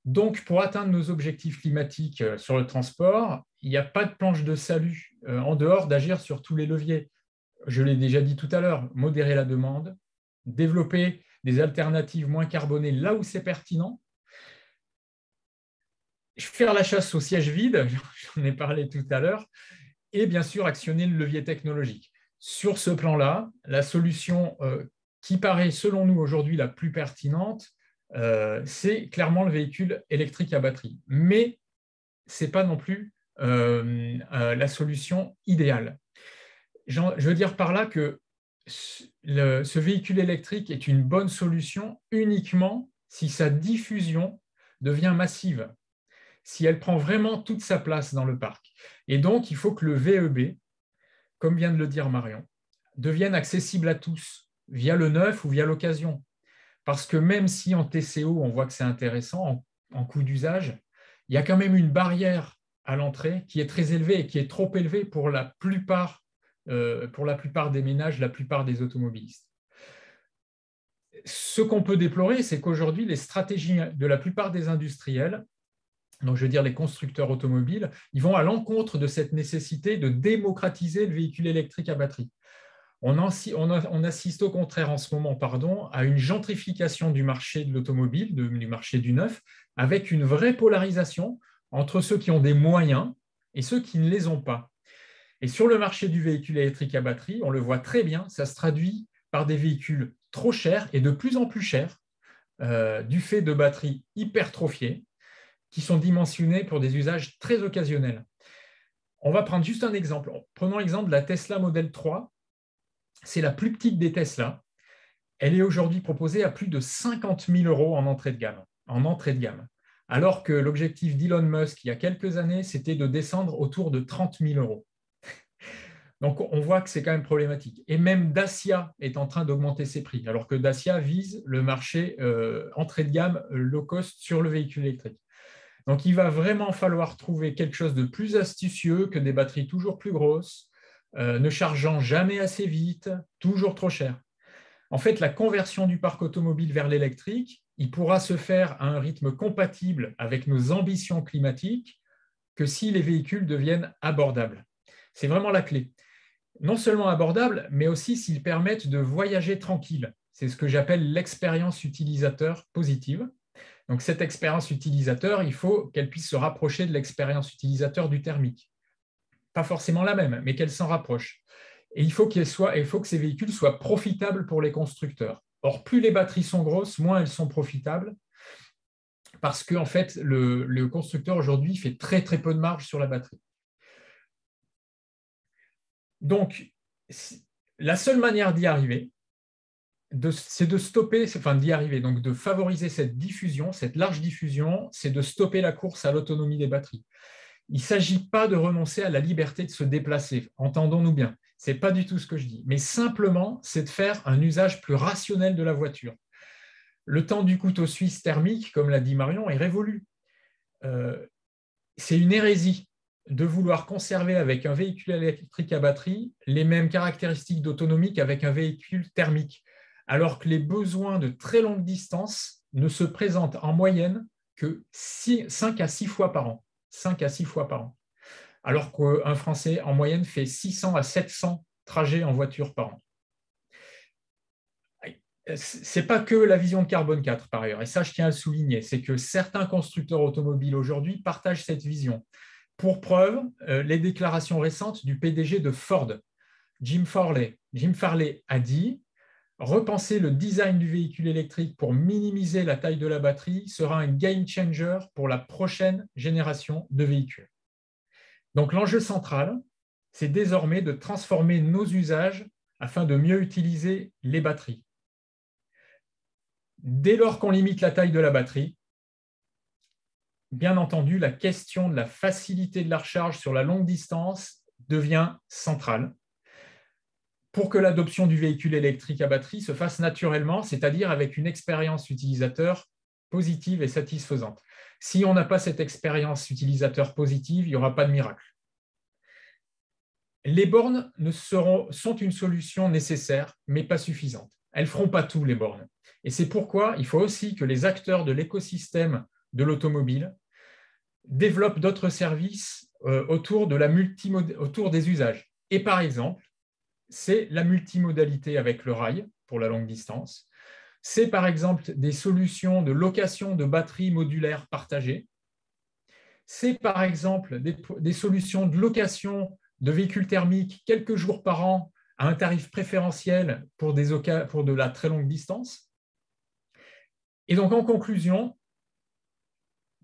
Donc, pour atteindre nos objectifs climatiques sur le transport, il n'y a pas de planche de salut en dehors d'agir sur tous les leviers. Je l'ai déjà dit tout à l'heure, modérer la demande, développer des alternatives moins carbonées là où c'est pertinent, faire la chasse au siège vide, j'en ai parlé tout à l'heure, et bien sûr actionner le levier technologique. Sur ce plan-là, la solution qui paraît selon nous aujourd'hui la plus pertinente, c'est clairement le véhicule électrique à batterie. Mais ce n'est pas non plus la solution idéale. Je veux dire par là que ce véhicule électrique est une bonne solution uniquement si sa diffusion devient massive, si elle prend vraiment toute sa place dans le parc. Et donc, il faut que le VEB, comme vient de le dire Marion, devienne accessible à tous, via le neuf ou via l'occasion. Parce que même si en TCO, on voit que c'est intéressant, en coût d'usage, il y a quand même une barrière à l'entrée qui est très élevée et qui est trop élevée pour la plupart des ménages, la plupart des automobilistes. Ce qu'on peut déplorer, c'est qu'aujourd'hui, les stratégies de la plupart des industriels, donc je veux dire les constructeurs automobiles, ils vont à l'encontre de cette nécessité de démocratiser le véhicule électrique à batterie. On assiste au contraire en ce moment à une gentrification du marché de l'automobile, du marché du neuf, avec une vraie polarisation entre ceux qui ont des moyens et ceux qui ne les ont pas. Et sur le marché du véhicule électrique à batterie, on le voit très bien, ça se traduit par des véhicules trop chers et de plus en plus chers, du fait de batteries hypertrophiées, qui sont dimensionnés pour des usages très occasionnels. On va prendre juste un exemple. Prenons l'exemple de la Tesla Model 3. C'est la plus petite des Tesla. Elle est aujourd'hui proposée à plus de 50 000 € en entrée de gamme. Alors que l'objectif d'Elon Musk, il y a quelques années, c'était de descendre autour de 30 000 €. Donc, on voit que c'est quand même problématique. Et même Dacia est en train d'augmenter ses prix, alors que Dacia vise le marché entrée de gamme low cost sur le véhicule électrique. Donc, il va vraiment falloir trouver quelque chose de plus astucieux que des batteries toujours plus grosses, ne chargeant jamais assez vite, toujours trop cher. En fait, la conversion du parc automobile vers l'électrique, il pourra se faire à un rythme compatible avec nos ambitions climatiques que si les véhicules deviennent abordables. C'est vraiment la clé. Non seulement abordables, mais aussi s'ils permettent de voyager tranquille. C'est ce que j'appelle l'expérience utilisateur positive. Donc, cette expérience utilisateur, il faut qu'elle puisse se rapprocher de l'expérience utilisateur du thermique. Pas forcément la même, mais qu'elle s'en rapproche. Et il faut que ces véhicules soient profitables pour les constructeurs. Or, plus les batteries sont grosses, moins elles sont profitables, parce que en fait, le constructeur aujourd'hui fait très très peu de marge sur la batterie. Donc, la seule manière d'y arriver, c'est de stopper, enfin d'y arriver, donc de favoriser cette diffusion, cette large diffusion, c'est de stopper la course à l'autonomie des batteries. Il ne s'agit pas de renoncer à la liberté de se déplacer, entendons-nous bien, ce n'est pas du tout ce que je dis, mais simplement, c'est de faire un usage plus rationnel de la voiture. Le temps du couteau suisse thermique, comme l'a dit Marion, est révolu. C'est une hérésie de vouloir conserver avec un véhicule électrique à batterie les mêmes caractéristiques d'autonomie qu'avec un véhicule thermique, alors que les besoins de très longue distance ne se présentent en moyenne que 5 à 6 fois par an. 5 à 6 fois par an. Alors qu'un Français, en moyenne, fait 600 à 700 trajets en voiture par an. Ce n'est pas que la vision de carbone 4, par ailleurs, et ça, je tiens à le souligner, c'est que certains constructeurs automobiles aujourd'hui partagent cette vision. Pour preuve, les déclarations récentes du PDG de Ford, Jim Farley. Jim Farley a dit « Repenser le design du véhicule électrique pour minimiser la taille de la batterie sera un game changer pour la prochaine génération de véhicules. » Donc l'enjeu central, c'est désormais de transformer nos usages afin de mieux utiliser les batteries. Dès lors qu'on limite la taille de la batterie, bien entendu, la question de la facilité de la recharge sur la longue distance devient centrale. pour que l'adoption du véhicule électrique à batterie se fasse naturellement, c'est-à-dire avec une expérience utilisateur positive et satisfaisante. Si on n'a pas cette expérience utilisateur positive, il n'y aura pas de miracle. Les bornes sont une solution nécessaire, mais pas suffisante. Elles ne feront pas tout, les bornes. Et c'est pourquoi il faut aussi que les acteurs de l'écosystème de l'automobile développent d'autres services autour des usages. Et par exemple, c'est la multimodalité avec le rail pour la longue distance. C'est par exemple des solutions de location de batteries modulaires partagées. C'est par exemple des solutions de location de véhicules thermiques quelques jours par an à un tarif préférentiel pour de la très longue distance. Et donc, en conclusion,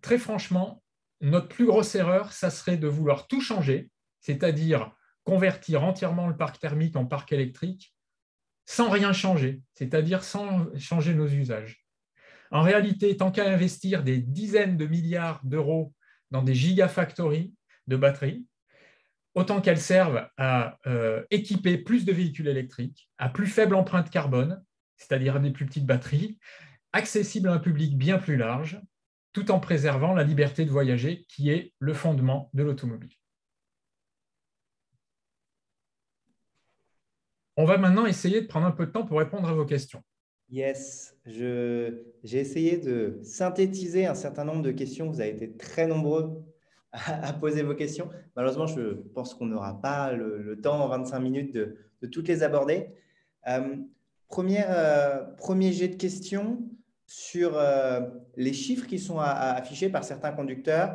très franchement, notre plus grosse erreur, ça serait de vouloir tout changer, c'est-à-dire convertir entièrement le parc thermique en parc électrique sans rien changer, c'est-à-dire sans changer nos usages. En réalité, tant qu'à investir des dizaines de milliards d'euros dans des gigafactories de batteries, autant qu'elles servent à équiper plus de véhicules électriques, à plus faible empreinte carbone, c'est-à-dire des plus petites batteries, accessibles à un public bien plus large, tout en préservant la liberté de voyager, qui est le fondement de l'automobile. On va maintenant essayer de prendre un peu de temps pour répondre à vos questions. Yes, j'ai essayé de synthétiser un certain nombre de questions. Vous avez été très nombreux à poser vos questions. Malheureusement, je pense qu'on n'aura pas le temps en 25 minutes de toutes les aborder. Premier jet de questions sur les chiffres qui sont affichés par certains constructeurs.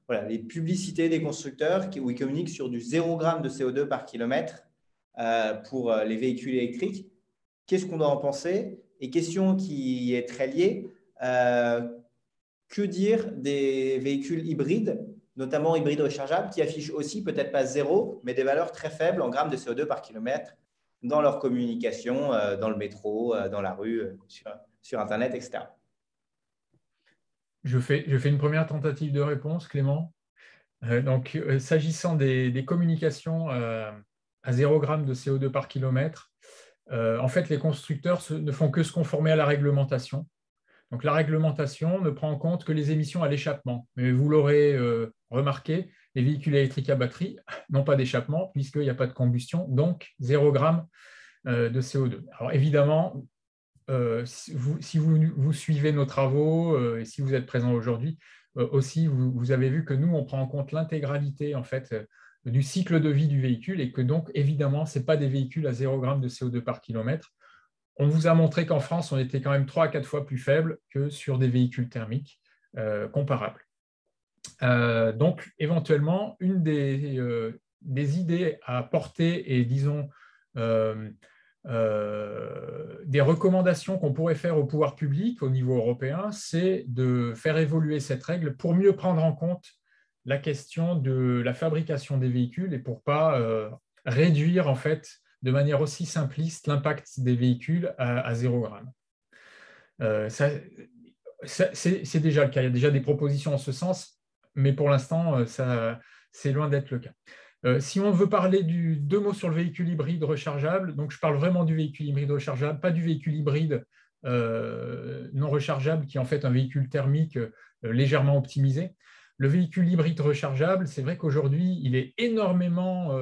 Voilà, les publicités des constructeurs où ils communiquent sur du 0 g de CO2 par kilomètre pour les véhicules électriques. Qu'est-ce qu'on doit en penser? Et question qui est très liée, que dire des véhicules hybrides, notamment hybrides rechargeables, qui affichent aussi peut-être pas 0, mais des valeurs très faibles en grammes de CO2 par kilomètre dans leur communication, dans le métro, dans la rue, sur Internet, etc. Je fais une première tentative de réponse, Clément. S'agissant des communications à 0 g de CO2 par kilomètre, en fait, les constructeurs ne font que se conformer à la réglementation. Donc, la réglementation ne prend en compte que les émissions à l'échappement. Mais vous l'aurez remarqué, les véhicules électriques à batterie n'ont pas d'échappement puisqu'il n'y a pas de combustion, donc 0 g de CO2. Alors, évidemment, si vous suivez nos travaux et si vous êtes présent aujourd'hui, aussi, vous avez vu que nous, on prend en compte l'intégralité en fait, du cycle de vie du véhicule et que donc, évidemment, ce n'est pas des véhicules à 0 g de CO2 par kilomètre. On vous a montré qu'en France, on était quand même 3 à 4 fois plus faible que sur des véhicules thermiques comparables. Donc, éventuellement, une des idées à porter et, disons, des recommandations qu'on pourrait faire au pouvoir public au niveau européen, c'est de faire évoluer cette règle pour mieux prendre en compte la question de la fabrication des véhicules et pour ne pas réduire en fait de manière aussi simpliste l'impact des véhicules à 0 g. C'est déjà le cas, il y a déjà des propositions en ce sens, mais pour l'instant, c'est loin d'être le cas. Si on veut parler deux mots sur le véhicule hybride rechargeable, donc je parle vraiment du véhicule hybride rechargeable, pas du véhicule hybride non rechargeable qui est en fait un véhicule thermique légèrement optimisé. Le véhicule hybride rechargeable, c'est vrai qu'aujourd'hui, il est énormément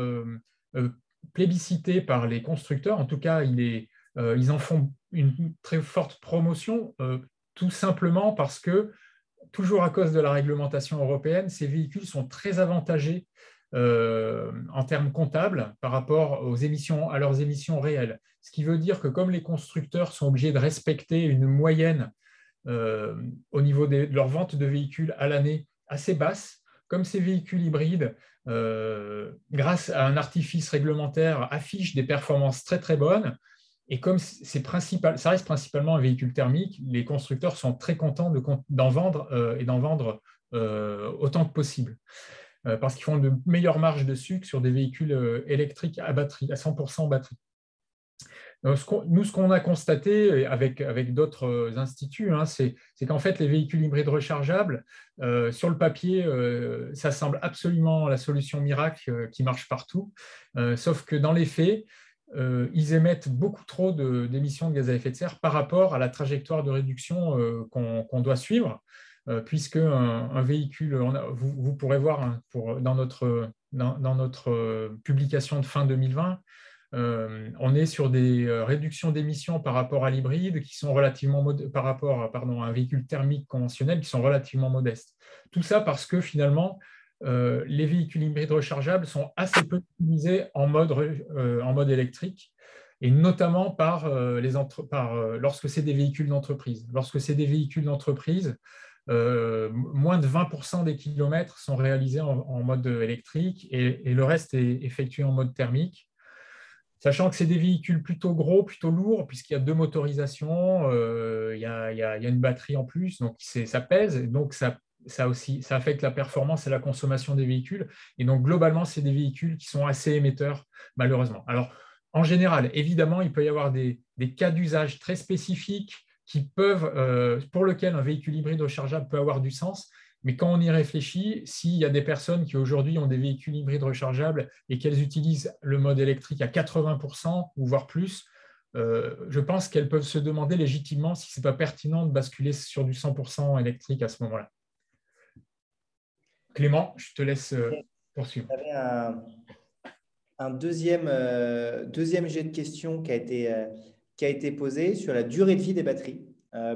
plébiscité par les constructeurs. En tout cas, ils en font une très forte promotion, tout simplement parce que, toujours à cause de la réglementation européenne, ces véhicules sont très avantagés en termes comptables par rapport à leurs émissions réelles. Ce qui veut dire que comme les constructeurs sont obligés de respecter une moyenne au niveau de leur vente de véhicules à l'année assez basse, comme ces véhicules hybrides, grâce à un artifice réglementaire, affichent des performances très très bonnes, et comme ça reste principalement un véhicule thermique, les constructeurs sont très contents d'en vendre et d'en vendre autant que possible. Parce qu'ils font de meilleures marges de sucre sur des véhicules électriques à batterie, à 100% batterie. Nous, ce qu'on a constaté avec d'autres instituts, hein, c'est qu'en fait, les véhicules hybrides rechargeables, sur le papier, ça semble absolument la solution miracle qui marche partout. Sauf que dans les faits, ils émettent beaucoup trop d'émissions de gaz à effet de serre par rapport à la trajectoire de réduction qu'on doit suivre, puisque un véhicule, vous pourrez voir hein, dans notre publication de fin 2020, on est sur des réductions d'émissions par rapport à l'hybride qui sont relativement par rapport à un véhicule thermique conventionnel qui sont relativement modestes. Tout ça parce que finalement, les véhicules hybrides rechargeables sont assez peu utilisés en mode électrique, et notamment lorsque c'est des véhicules d'entreprise. Lorsque c'est des véhicules d'entreprise, moins de 20% des kilomètres sont réalisés en mode électrique et le reste est effectué en mode thermique. Sachant que c'est des véhicules plutôt gros, plutôt lourds, puisqu'il y a 2 motorisations, il y a une batterie en plus, donc ça pèse, donc ça affecte la performance et la consommation des véhicules. Et donc, globalement, c'est des véhicules qui sont assez émetteurs, malheureusement. Alors, en général, évidemment, il peut y avoir des cas d'usage très spécifiques pour lesquels un véhicule hybride rechargeable peut avoir du sens. Mais quand on y réfléchit, s'il y a des personnes qui aujourd'hui ont des véhicules hybrides rechargeables et qu'elles utilisent le mode électrique à 80% ou voire plus, je pense qu'elles peuvent se demander légitimement si ce n'est pas pertinent de basculer sur du 100% électrique à ce moment-là. Clément, je te laisse poursuivre. Il y avait un deuxième jet de questions qui a été posé sur la durée de vie des batteries.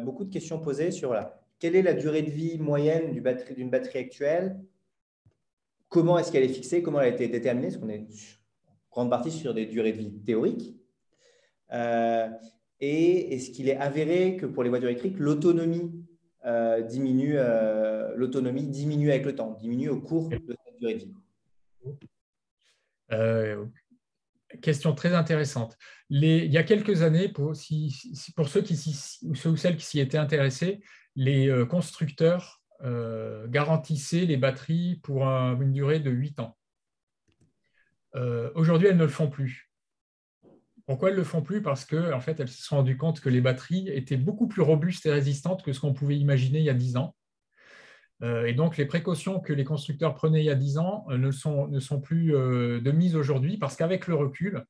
Beaucoup de questions posées sur quelle est la durée de vie moyenne d'une batterie actuelle? Comment est-ce qu'elle est fixée? Comment elle a été déterminée? Parce qu'on est en grande partie sur des durées de vie théoriques. Et est-ce qu'il est avéré que pour les voitures électriques, l'autonomie diminue avec le temps, diminue au cours de cette durée de vie? Question très intéressante. Il y a quelques années, pour ceux ou celles qui s'y étaient intéressés, les constructeurs garantissaient les batteries pour une durée de 8 ans. Aujourd'hui, elles ne le font plus. Pourquoi elles ne le font plus? Parce qu'en fait, elles se sont rendues compte que les batteries étaient beaucoup plus robustes et résistantes que ce qu'on pouvait imaginer il y a 10 ans. Et donc, les précautions que les constructeurs prenaient il y a 10 ans ne sont plus de mise aujourd'hui, parce qu'avec le recul,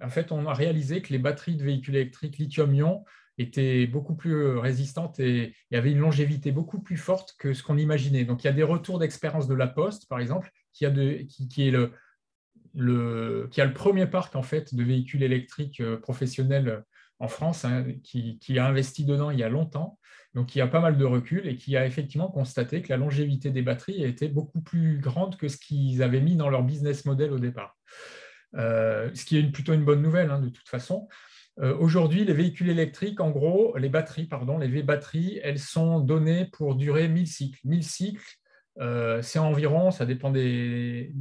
en fait, on a réalisé que les batteries de véhicules électriques lithium-ion étaient beaucoup plus résistantes et avaient une longévité beaucoup plus forte que ce qu'on imaginait. Donc, il y a des retours d'expérience de La Poste, par exemple, qui a le premier parc en fait, de véhicules électriques professionnels en France, hein, qui a investi dedans il y a longtemps, donc qui a pas mal de recul et qui a effectivement constaté que la longévité des batteries était beaucoup plus grande que ce qu'ils avaient mis dans leur business model au départ. Ce qui est plutôt une bonne nouvelle, hein, de toute façon. Aujourd'hui, les véhicules électriques, en gros, les batteries, elles sont données pour durer 1000 cycles. 1000 cycles, c'est environ, ça dépend des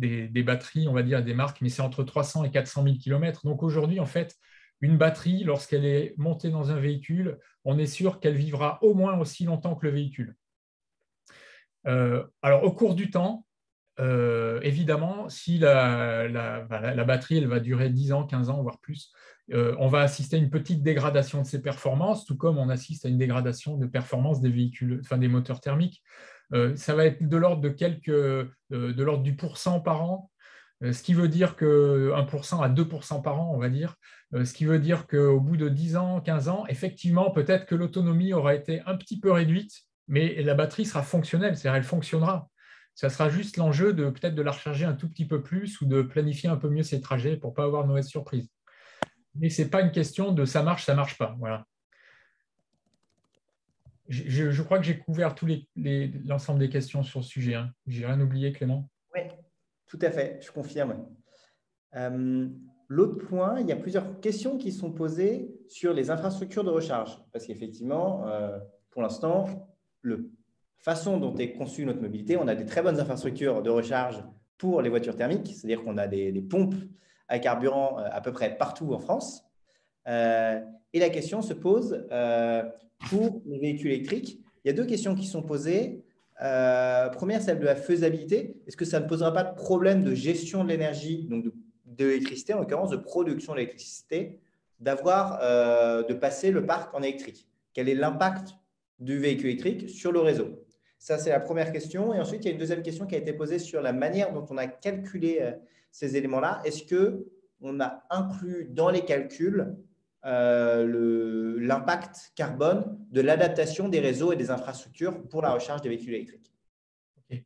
batteries, on va dire, des marques, mais c'est entre 300 et 400 000 km. Donc aujourd'hui, en fait, une batterie, lorsqu'elle est montée dans un véhicule, on est sûr qu'elle vivra au moins aussi longtemps que le véhicule. Alors, au cours du temps, évidemment, si la batterie elle va durer 10 ans, 15 ans, voire plus, on va assister à une petite dégradation de ses performances, tout comme on assiste à une dégradation de performance des véhicules, des moteurs thermiques. Ça va être de l'ordre de l'ordre du % par an, ce qui veut dire que 1% à 2% par an, on va dire, ce qui veut dire qu'au bout de 10 ans, 15 ans, effectivement, peut-être que l'autonomie aura été un petit peu réduite, mais la batterie sera fonctionnelle, c'est-à-dire elle fonctionnera. Ça sera juste l'enjeu de peut-être de la recharger un tout petit peu plus ou de planifier un peu mieux ses trajets pour ne pas avoir de mauvaises surprises. Mais ce n'est pas une question de ça marche pas. Voilà. Je crois que j'ai couvert l'ensemble des questions sur ce sujet. Hein. J'ai rien oublié, Clément? Oui, tout à fait, je confirme. L'autre point, il y a plusieurs questions qui sont posées sur les infrastructures de recharge. Parce qu'effectivement, pour l'instant, la façon dont est conçue notre mobilité, on a des très bonnes infrastructures de recharge pour les voitures thermiques, c'est-à-dire qu'on a des pompes à carburant à peu près partout en France. Et la question se pose pour les véhicules électriques. Il y a deux questions qui sont posées. Première, celle de la faisabilité. Est-ce que ça ne posera pas de problème de gestion de l'énergie, donc de l'électricité, en l'occurrence de production d'électricité, de passer le parc en électrique? Quel est l'impact du véhicule électrique sur le réseau? Ça, c'est la première question. Et ensuite, il y a une deuxième question qui a été posée sur la manière dont on a calculé ces éléments-là. Est-ce qu'on a inclus dans les calculs l'impact carbone de l'adaptation des réseaux et des infrastructures pour la recharge des véhicules électriques? Okay.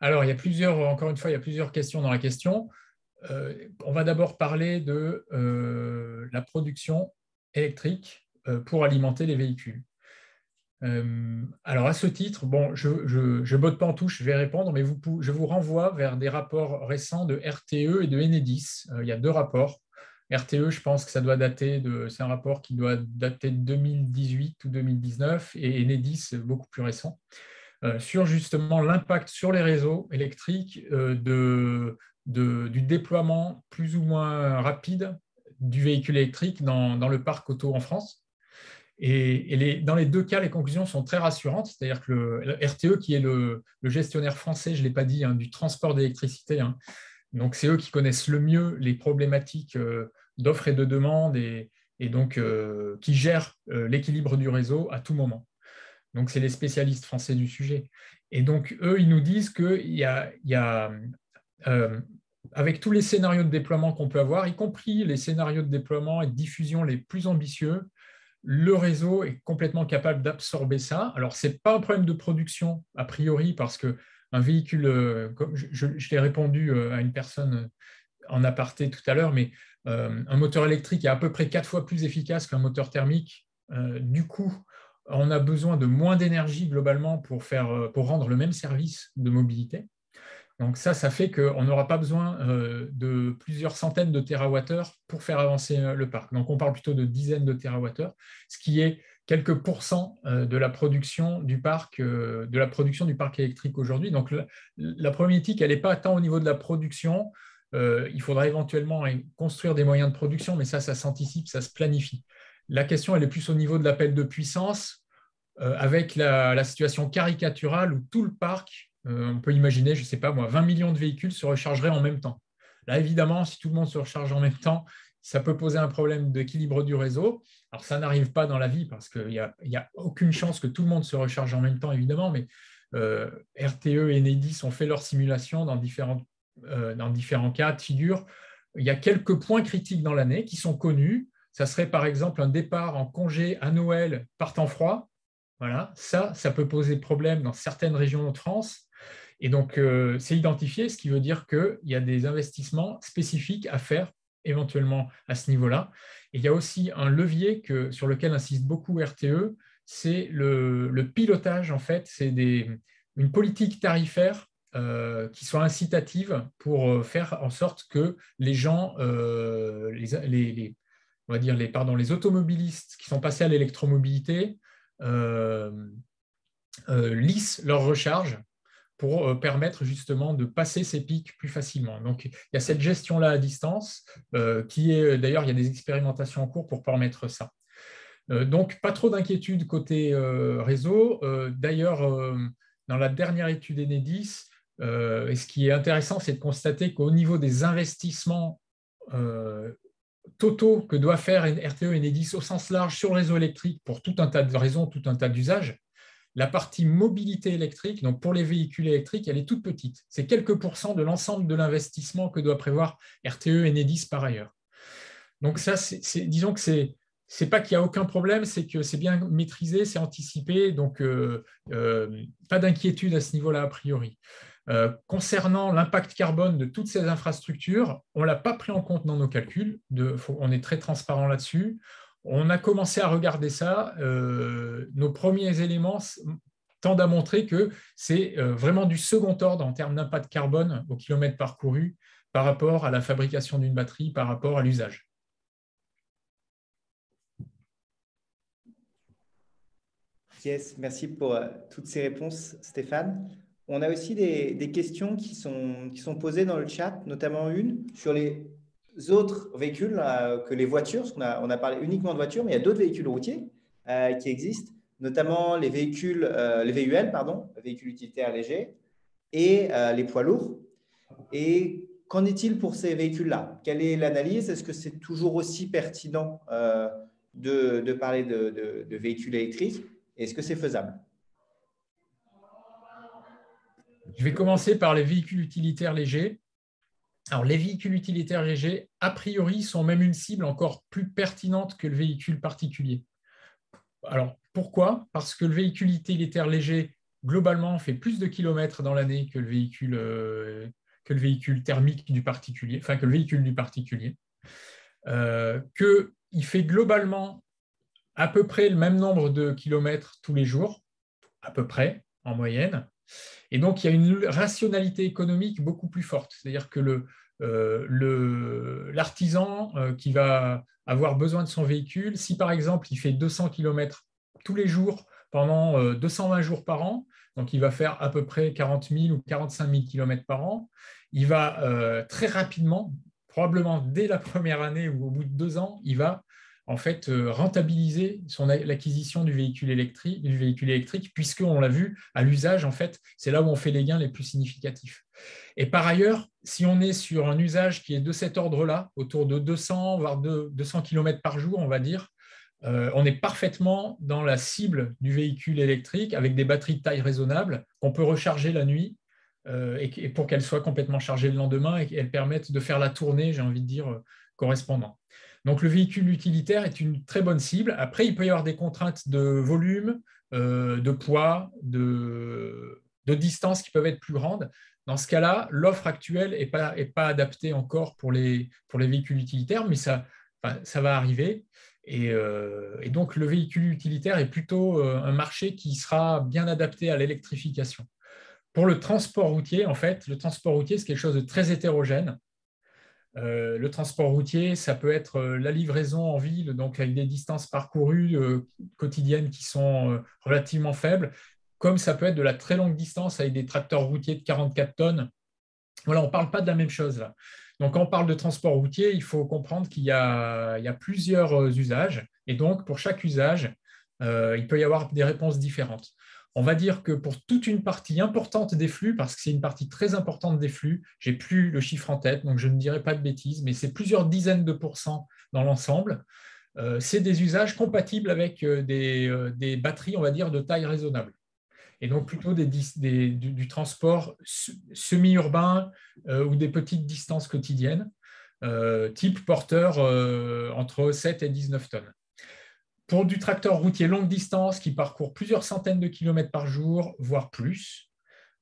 Alors, encore une fois, il y a plusieurs questions dans la question. On va d'abord parler de la production électrique pour alimenter les véhicules. Alors, à ce titre, bon, je ne botte pas en touche, je vais répondre, mais je vous renvoie vers des rapports récents de RTE et de Enedis. Il y a 2 rapports. RTE, je pense que ça doit dater c'est un rapport qui doit dater de 2018 ou 2019, et Enedis, beaucoup plus récent, sur justement l'impact sur les réseaux électriques du déploiement plus ou moins rapide du véhicule électrique dans le parc auto en France. Et dans les 2 cas, les conclusions sont très rassurantes. C'est-à-dire que le RTE, qui est le gestionnaire français, je ne l'ai pas dit, du transport d'électricité, donc c'est eux qui connaissent le mieux les problématiques d'offres et de demande et donc qui gèrent l'équilibre du réseau à tout moment. Donc c'est les spécialistes français du sujet. Et donc eux, ils nous disent qu'il y a avec tous les scénarios de déploiement qu'on peut avoir, y compris les scénarios de déploiement et de diffusion les plus ambitieux, le réseau est complètement capable d'absorber ça. Alors, ce n'est pas un problème de production, a priori, parce qu'un véhicule, comme je l'ai répondu à une personne en aparté tout à l'heure, mais un moteur électrique est à peu près 4 fois plus efficace qu'un moteur thermique. Du coup, on a besoin de moins d'énergie globalement pour rendre le même service de mobilité. Donc ça fait qu'on n'aura pas besoin de plusieurs centaines de térawattheures pour faire avancer le parc. Donc on parle plutôt de dizaines de térawattheures, ce qui est quelques pourcents de la production du parc électrique aujourd'hui. Donc la problématique, elle n'est pas tant au niveau de la production. Il faudra éventuellement construire des moyens de production, mais ça s'anticipe, ça se planifie. La question, elle est plus au niveau de l'appel de puissance, avec la situation caricaturale où tout le parc, on peut imaginer, je ne sais pas moi, 20 millions de véhicules se rechargeraient en même temps. Là, évidemment, si tout le monde se recharge en même temps, ça peut poser un problème d'équilibre du réseau. Alors, ça n'arrive pas dans la vie parce qu'il n'y a aucune chance que tout le monde se recharge en même temps, évidemment, mais RTE et Enedis ont fait leur simulation dans différents cas de figure. Il y a quelques points critiques dans l'année qui sont connus. Ça serait par exemple un départ en congé à Noël par temps froid. Voilà, ça peut poser problème dans certaines régions de France. Et donc, c'est identifié, ce qui veut dire qu'il y a des investissements spécifiques à faire éventuellement à ce niveau-là. Et il y a aussi un levier sur lequel insiste beaucoup RTE, c'est le pilotage, en fait, c'est une politique tarifaire qui soit incitative pour faire en sorte que les gens, on va dire les automobilistes qui sont passés à l'électromobilité lissent leur recharge pour permettre justement de passer ces pics plus facilement. Donc, il y a cette gestion-là à distance qui est, d'ailleurs, il y a des expérimentations en cours pour permettre ça. Donc, pas trop d'inquiétude côté réseau. D'ailleurs, dans la dernière étude Enedis, et ce qui est intéressant, c'est de constater qu'au niveau des investissements totaux que doit faire RTE et Enedis au sens large sur le réseau électrique pour tout un tas de raisons, tout un tas d'usages, la partie mobilité électrique, donc pour les véhicules électriques, elle est toute petite. C'est quelques pourcents de l'ensemble de l'investissement que doit prévoir RTE et Enedis par ailleurs. Donc ça, disons que c'est pas qu'il n'y a aucun problème, c'est que c'est bien maîtrisé, c'est anticipé, donc pas d'inquiétude à ce niveau-là a priori. Concernant l'impact carbone de toutes ces infrastructures, on ne l'a pas pris en compte dans nos calculs, on est très transparent là-dessus. On a commencé à regarder ça. Nos premiers éléments tendent à montrer que c'est vraiment du second ordre en termes d'impact carbone au kilomètre parcouru par rapport à la fabrication d'une batterie, par rapport à l'usage. Yes, merci pour toutes ces réponses, Stéphane. On a aussi des questions qui sont posées dans le chat, notamment une sur les autres véhicules que les voitures, parce on a parlé uniquement de voitures, mais il y a d'autres véhicules routiers qui existent, notamment les VUL, véhicules utilitaires légers, et les poids lourds. Et qu'en est-il pour ces véhicules-là? Quelle est l'analyse? Est-ce que c'est toujours aussi pertinent de parler de véhicules électriques? Est-ce que c'est faisable? Je vais commencer par les véhicules utilitaires légers. Alors, les véhicules utilitaires légers, a priori, sont même une cible encore plus pertinente que le véhicule particulier. Alors, pourquoi? Parce que le véhicule utilitaire léger, globalement, fait plus de kilomètres dans l'année que le véhicule thermique du particulier, enfin, que le véhicule du particulier. Qu'il fait globalement à peu près le même nombre de kilomètres tous les jours, à peu près, en moyenne. Et donc, il y a une rationalité économique beaucoup plus forte. C'est-à-dire que l'artisan qui va avoir besoin de son véhicule, si par exemple, il fait 200 km tous les jours pendant 220 jours par an, donc il va faire à peu près 40 000 ou 45 000 km par an, il va très rapidement, probablement dès la première année ou au bout de 2 ans, il va en fait rentabiliser l'acquisition du véhicule électrique, puisqu'on l'a vu, à l'usage, en fait, c'est là où on fait les gains les plus significatifs. Et par ailleurs, si on est sur un usage qui est de cet ordre-là, autour de 200, voire 200 km par jour, on va dire, on est parfaitement dans la cible du véhicule électrique avec des batteries de taille raisonnable qu'on peut recharger la nuit et pour qu'elles soient complètement chargées le lendemain et qu'elles permettent de faire la tournée, j'ai envie de dire, correspondant. Donc, le véhicule utilitaire est une très bonne cible. Après, il peut y avoir des contraintes de volume, de poids, de distance qui peuvent être plus grandes. Dans ce cas-là, l'offre actuelle n'est pas adaptée encore pour les véhicules utilitaires, mais ça va arriver. Et donc, le véhicule utilitaire est plutôt un marché qui sera bien adapté à l'électrification. Pour le transport routier, en fait, le transport routier, c'est quelque chose de très hétérogène. Le transport routier, ça peut être la livraison en ville, donc avec des distances parcourues quotidiennes qui sont relativement faibles, comme ça peut être de la très longue distance avec des tracteurs routiers de 44 tonnes. Voilà, on ne parle pas de la même chose là. Donc, quand on parle de transport routier, il faut comprendre qu'il y a plusieurs usages. Et donc, pour chaque usage, il peut y avoir des réponses différentes. On va dire que pour toute une partie importante des flux, parce que c'est une partie très importante des flux, je n'ai plus le chiffre en tête, donc je ne dirai pas de bêtises, mais c'est plusieurs dizaines de pourcents dans l'ensemble. C'est des usages compatibles avec des batteries, on va dire, de taille raisonnable. Et donc plutôt du transport semi-urbain ou des petites distances quotidiennes, type porteur entre 7 et 19 tonnes. Pour du tracteur routier longue distance qui parcourt plusieurs centaines de kilomètres par jour, voire plus,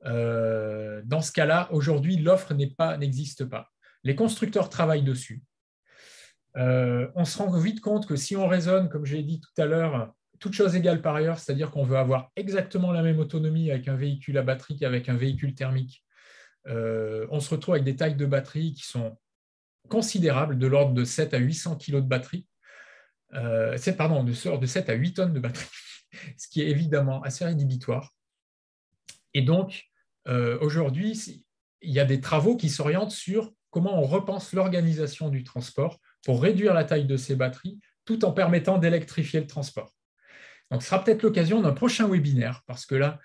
dans ce cas-là, aujourd'hui, l'offre n'existe pas. Les constructeurs travaillent dessus. On se rend vite compte que si on raisonne, comme je l'ai dit tout à l'heure, toute chose égale par ailleurs, c'est-à-dire qu'on veut avoir exactement la même autonomie avec un véhicule à batterie qu'avec un véhicule thermique, on se retrouve avec des tailles de batterie qui sont considérables, de l'ordre de 7 à 800 kg de batterie. De 7 à 8 tonnes de batterie, ce qui est évidemment assez rédhibitoire. Et donc, aujourd'hui, il y a des travaux qui s'orientent sur comment on repense l'organisation du transport pour réduire la taille de ces batteries tout en permettant d'électrifier le transport. Donc, ce sera peut-être l'occasion d'un prochain webinaire parce que là,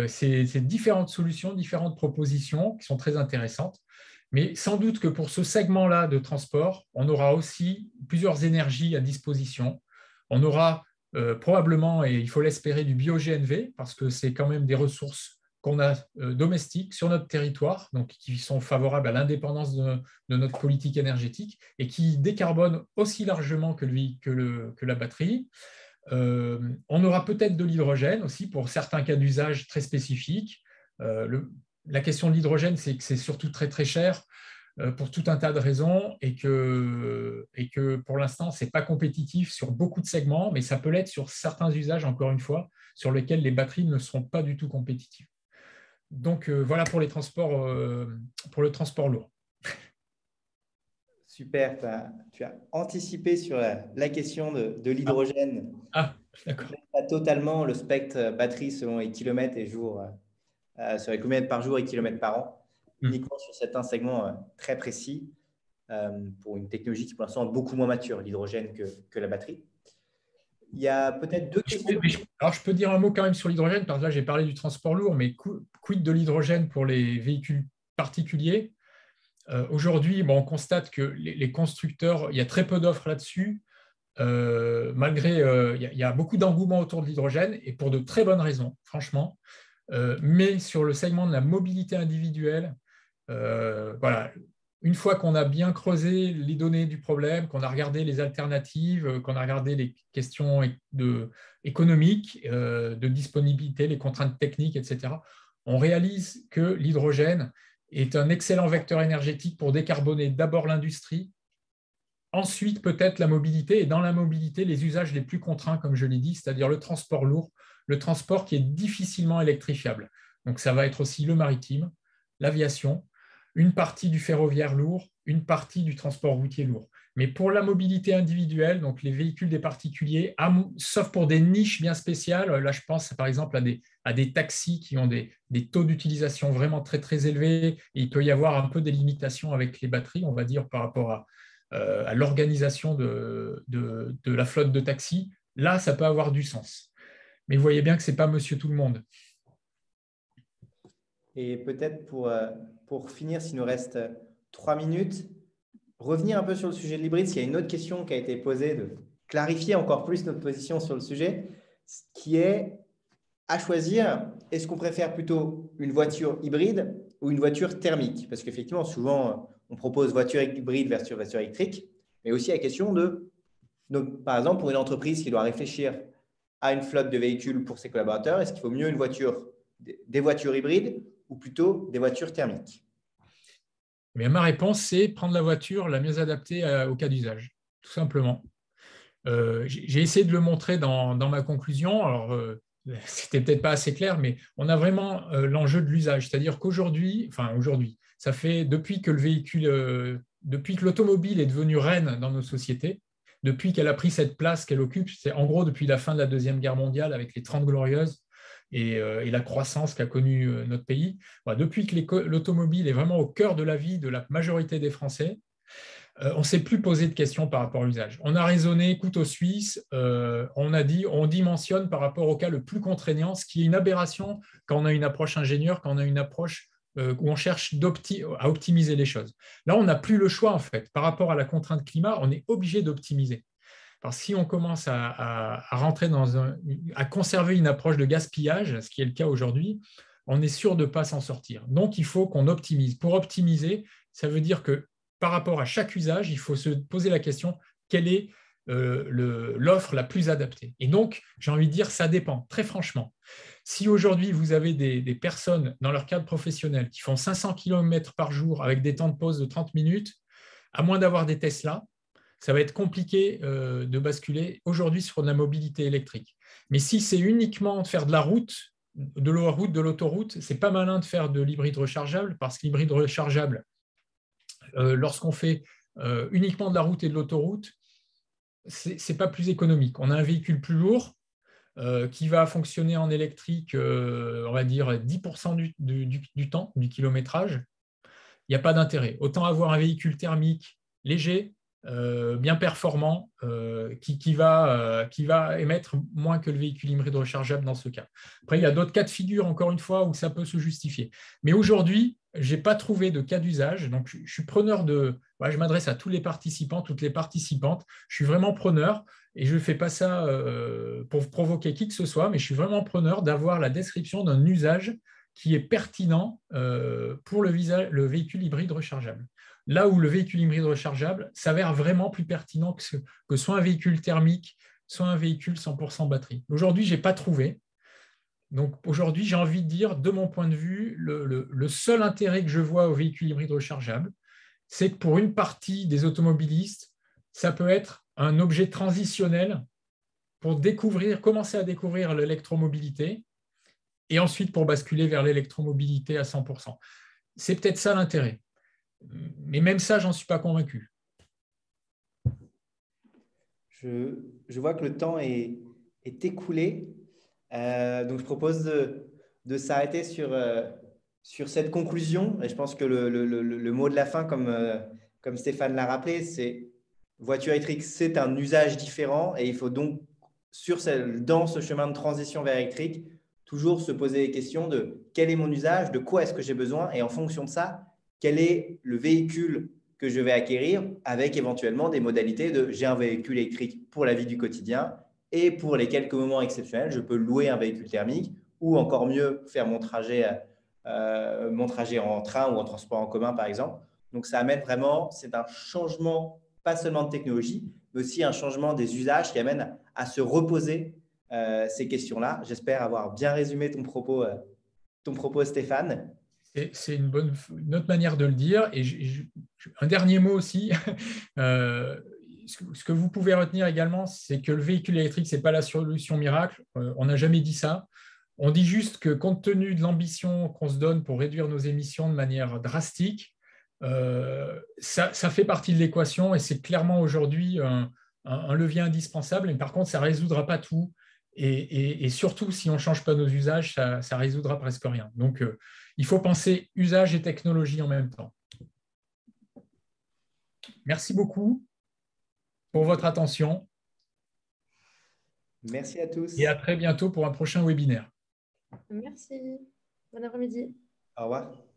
c'est différentes solutions, différentes propositions qui sont très intéressantes. Mais sans doute que pour ce segment-là de transport, on aura aussi plusieurs énergies à disposition. On aura probablement, et il faut l'espérer, du bio-GNV, parce que c'est quand même des ressources qu'on a domestiques sur notre territoire, donc qui sont favorables à l'indépendance de notre politique énergétique et qui décarbonent aussi largement que la batterie. On aura peut-être de l'hydrogène aussi pour certains cas d'usage très spécifiques. La question de l'hydrogène, c'est que c'est surtout très très cher pour tout un tas de raisons et que pour l'instant, ce n'est pas compétitif sur beaucoup de segments, mais ça peut l'être sur certains usages, encore une fois, sur lesquels les batteries ne seront pas du tout compétitives. Donc voilà pour le transport lourd. Super, tu as anticipé sur la question de l'hydrogène. Ah, d'accord. Pas totalement le spectre batterie selon les kilomètres et jours. Sur les kilomètres par jour et kilomètres par an, uniquement sur certains segments très précis pour une technologie qui pour l'instant est beaucoup moins mature, l'hydrogène, que la batterie. Il y a peut-être deux questions. Alors, je peux dire un mot quand même sur l'hydrogène, parce que là, j'ai parlé du transport lourd, mais quid de l'hydrogène pour les véhicules particuliers? Aujourd'hui, on constate que les constructeurs, il y a très peu d'offres là-dessus, malgré, il y a beaucoup d'engouement autour de l'hydrogène, et pour de très bonnes raisons, franchement. Mais sur le segment de la mobilité individuelle, voilà, une fois qu'on a bien creusé les données du problème, qu'on a regardé les alternatives, qu'on a regardé les questions économiques, de disponibilité, les contraintes techniques, etc., on réalise que l'hydrogène est un excellent vecteur énergétique pour décarboner d'abord l'industrie, ensuite peut-être la mobilité, et dans la mobilité, les usages les plus contraints, comme je l'ai dit, c'est-à-dire le transport lourd, le transport qui est difficilement électrifiable. Donc ça va être aussi le maritime, l'aviation, une partie du ferroviaire lourd, une partie du transport routier lourd. Mais pour la mobilité individuelle, donc les véhicules des particuliers, sauf pour des niches bien spéciales, là je pense par exemple à des taxis qui ont des taux d'utilisation vraiment très très élevés, et il peut y avoir un peu des limitations avec les batteries, on va dire, par rapport à l'organisation de la flotte de taxis. Là, ça peut avoir du sens. Mais vous voyez bien que ce n'est pas monsieur tout le monde. Et peut-être pour finir, s'il nous reste 3 minutes, revenir un peu sur le sujet de l'hybride. S'il y a une autre question qui a été posée, de clarifier encore plus notre position sur le sujet, qui est à choisir, est-ce qu'on préfère plutôt une voiture hybride ou une voiture thermique? Parce qu'effectivement, souvent, on propose voiture hybride versus voiture électrique, mais aussi la question donc, par exemple, pour une entreprise qui doit réfléchir à une flotte de véhicules pour ses collaborateurs, est-ce qu'il vaut mieux des voitures hybrides ou plutôt des voitures thermiques? Mais ma réponse, c'est prendre la voiture la mieux adaptée au cas d'usage, tout simplement. J'ai essayé de le montrer dans ma conclusion. Alors, c'était peut-être pas assez clair, mais on a vraiment l'enjeu de l'usage. C'est-à-dire qu'aujourd'hui, ça fait depuis que depuis que l'automobile est devenue reine dans nos sociétés, depuis qu'elle a pris cette place qu'elle occupe, c'est en gros depuis la fin de la Deuxième Guerre mondiale avec les 30 Glorieuses et la croissance qu'a connue notre pays. Voilà, depuis que l'automobile est vraiment au cœur de la vie de la majorité des Français, on ne s'est plus posé de questions par rapport à l'usage. On a raisonné couteau suisse, on dimensionne par rapport au cas le plus contraignant, ce qui est une aberration quand on a une approche ingénieure, quand on a une approche où on cherche à optimiser les choses. Là, on n'a plus le choix, en fait. Par rapport à la contrainte climat, on est obligé d'optimiser. Parce que si on commence à rentrer à conserver une approche de gaspillage, ce qui est le cas aujourd'hui, on est sûr de ne pas s'en sortir. Donc, il faut qu'on optimise. Pour optimiser, ça veut dire que par rapport à chaque usage, il faut se poser la question, quelle est l'offre la plus adaptée? Et donc, j'ai envie de dire, ça dépend, très franchement. Si aujourd'hui, vous avez des personnes dans leur cadre professionnel qui font 500 km par jour avec des temps de pause de 30 minutes, à moins d'avoir des Tesla, ça va être compliqué de basculer aujourd'hui sur de la mobilité électrique. Mais si c'est uniquement de faire de la route, de l'autoroute, c'est pas malin de faire de l'hybride rechargeable, parce que l'hybride rechargeable, lorsqu'on fait uniquement de la route et de l'autoroute, c'est pas plus économique. On a un véhicule plus lourd qui va fonctionner en électrique, on va dire 10% du temps, du kilométrage. Il n'y a pas d'intérêt. Autant avoir un véhicule thermique léger, bien performant, qui va émettre moins que le véhicule hybride rechargeable dans ce cas. Après, il y a d'autres cas de figure, encore une fois, où ça peut se justifier. Mais aujourd'hui, je n'ai pas trouvé de cas d'usage. Donc, je suis preneur je m'adresse à tous les participants, toutes les participantes. Je suis vraiment preneur, et je ne fais pas ça pour provoquer qui que ce soit, mais je suis vraiment preneur d'avoir la description d'un usage qui est pertinent pour le véhicule hybride rechargeable. Là où le véhicule hybride rechargeable s'avère vraiment plus pertinent que soit un véhicule thermique, soit un véhicule 100% batterie. Aujourd'hui, je n'ai pas trouvé. Donc aujourd'hui, j'ai envie de dire, de mon point de vue, le seul intérêt que je vois au véhicule hybride rechargeable, c'est que pour une partie des automobilistes, ça peut être un objet transitionnel pour commencer à découvrir l'électromobilité, et ensuite pour basculer vers l'électromobilité à 100%. C'est peut-être ça l'intérêt. Mais même ça, j'en suis pas convaincu. Je vois que le temps est écoulé. Donc, je propose de s'arrêter sur cette conclusion. Et je pense que le mot de la fin, comme Stéphane l'a rappelé, c'est voiture électrique, c'est un usage différent. Et il faut donc, dans ce chemin de transition vers électrique, toujours se poser les questions de quel est mon usage, de quoi est-ce que j'ai besoin. Et en fonction de ça, quel est le véhicule que je vais acquérir avec éventuellement des modalités de j'ai un véhicule électrique pour la vie du quotidien et pour les quelques moments exceptionnels, je peux louer un véhicule thermique ou encore mieux faire mon trajet en train ou en transport en commun par exemple. Donc ça amène vraiment, c'est un changement pas seulement de technologie, mais aussi un changement des usages qui amène à se reposer ces questions-là. J'espère avoir bien résumé ton propos, Stéphane. C'est une autre manière de le dire. Et un dernier mot aussi. Ce que vous pouvez retenir également, c'est que le véhicule électrique, ce n'est pas la solution miracle. On n'a jamais dit ça. On dit juste que compte tenu de l'ambition qu'on se donne pour réduire nos émissions de manière drastique, ça fait partie de l'équation et c'est clairement aujourd'hui un levier indispensable. Mais par contre, ça ne résoudra pas tout. Et surtout, si on ne change pas nos usages, ça ne résoudra presque rien. Donc, il faut penser usage et technologie en même temps. Merci beaucoup pour votre attention. Merci à tous. Et à très bientôt pour un prochain webinaire. Merci. Bon après-midi. Au revoir.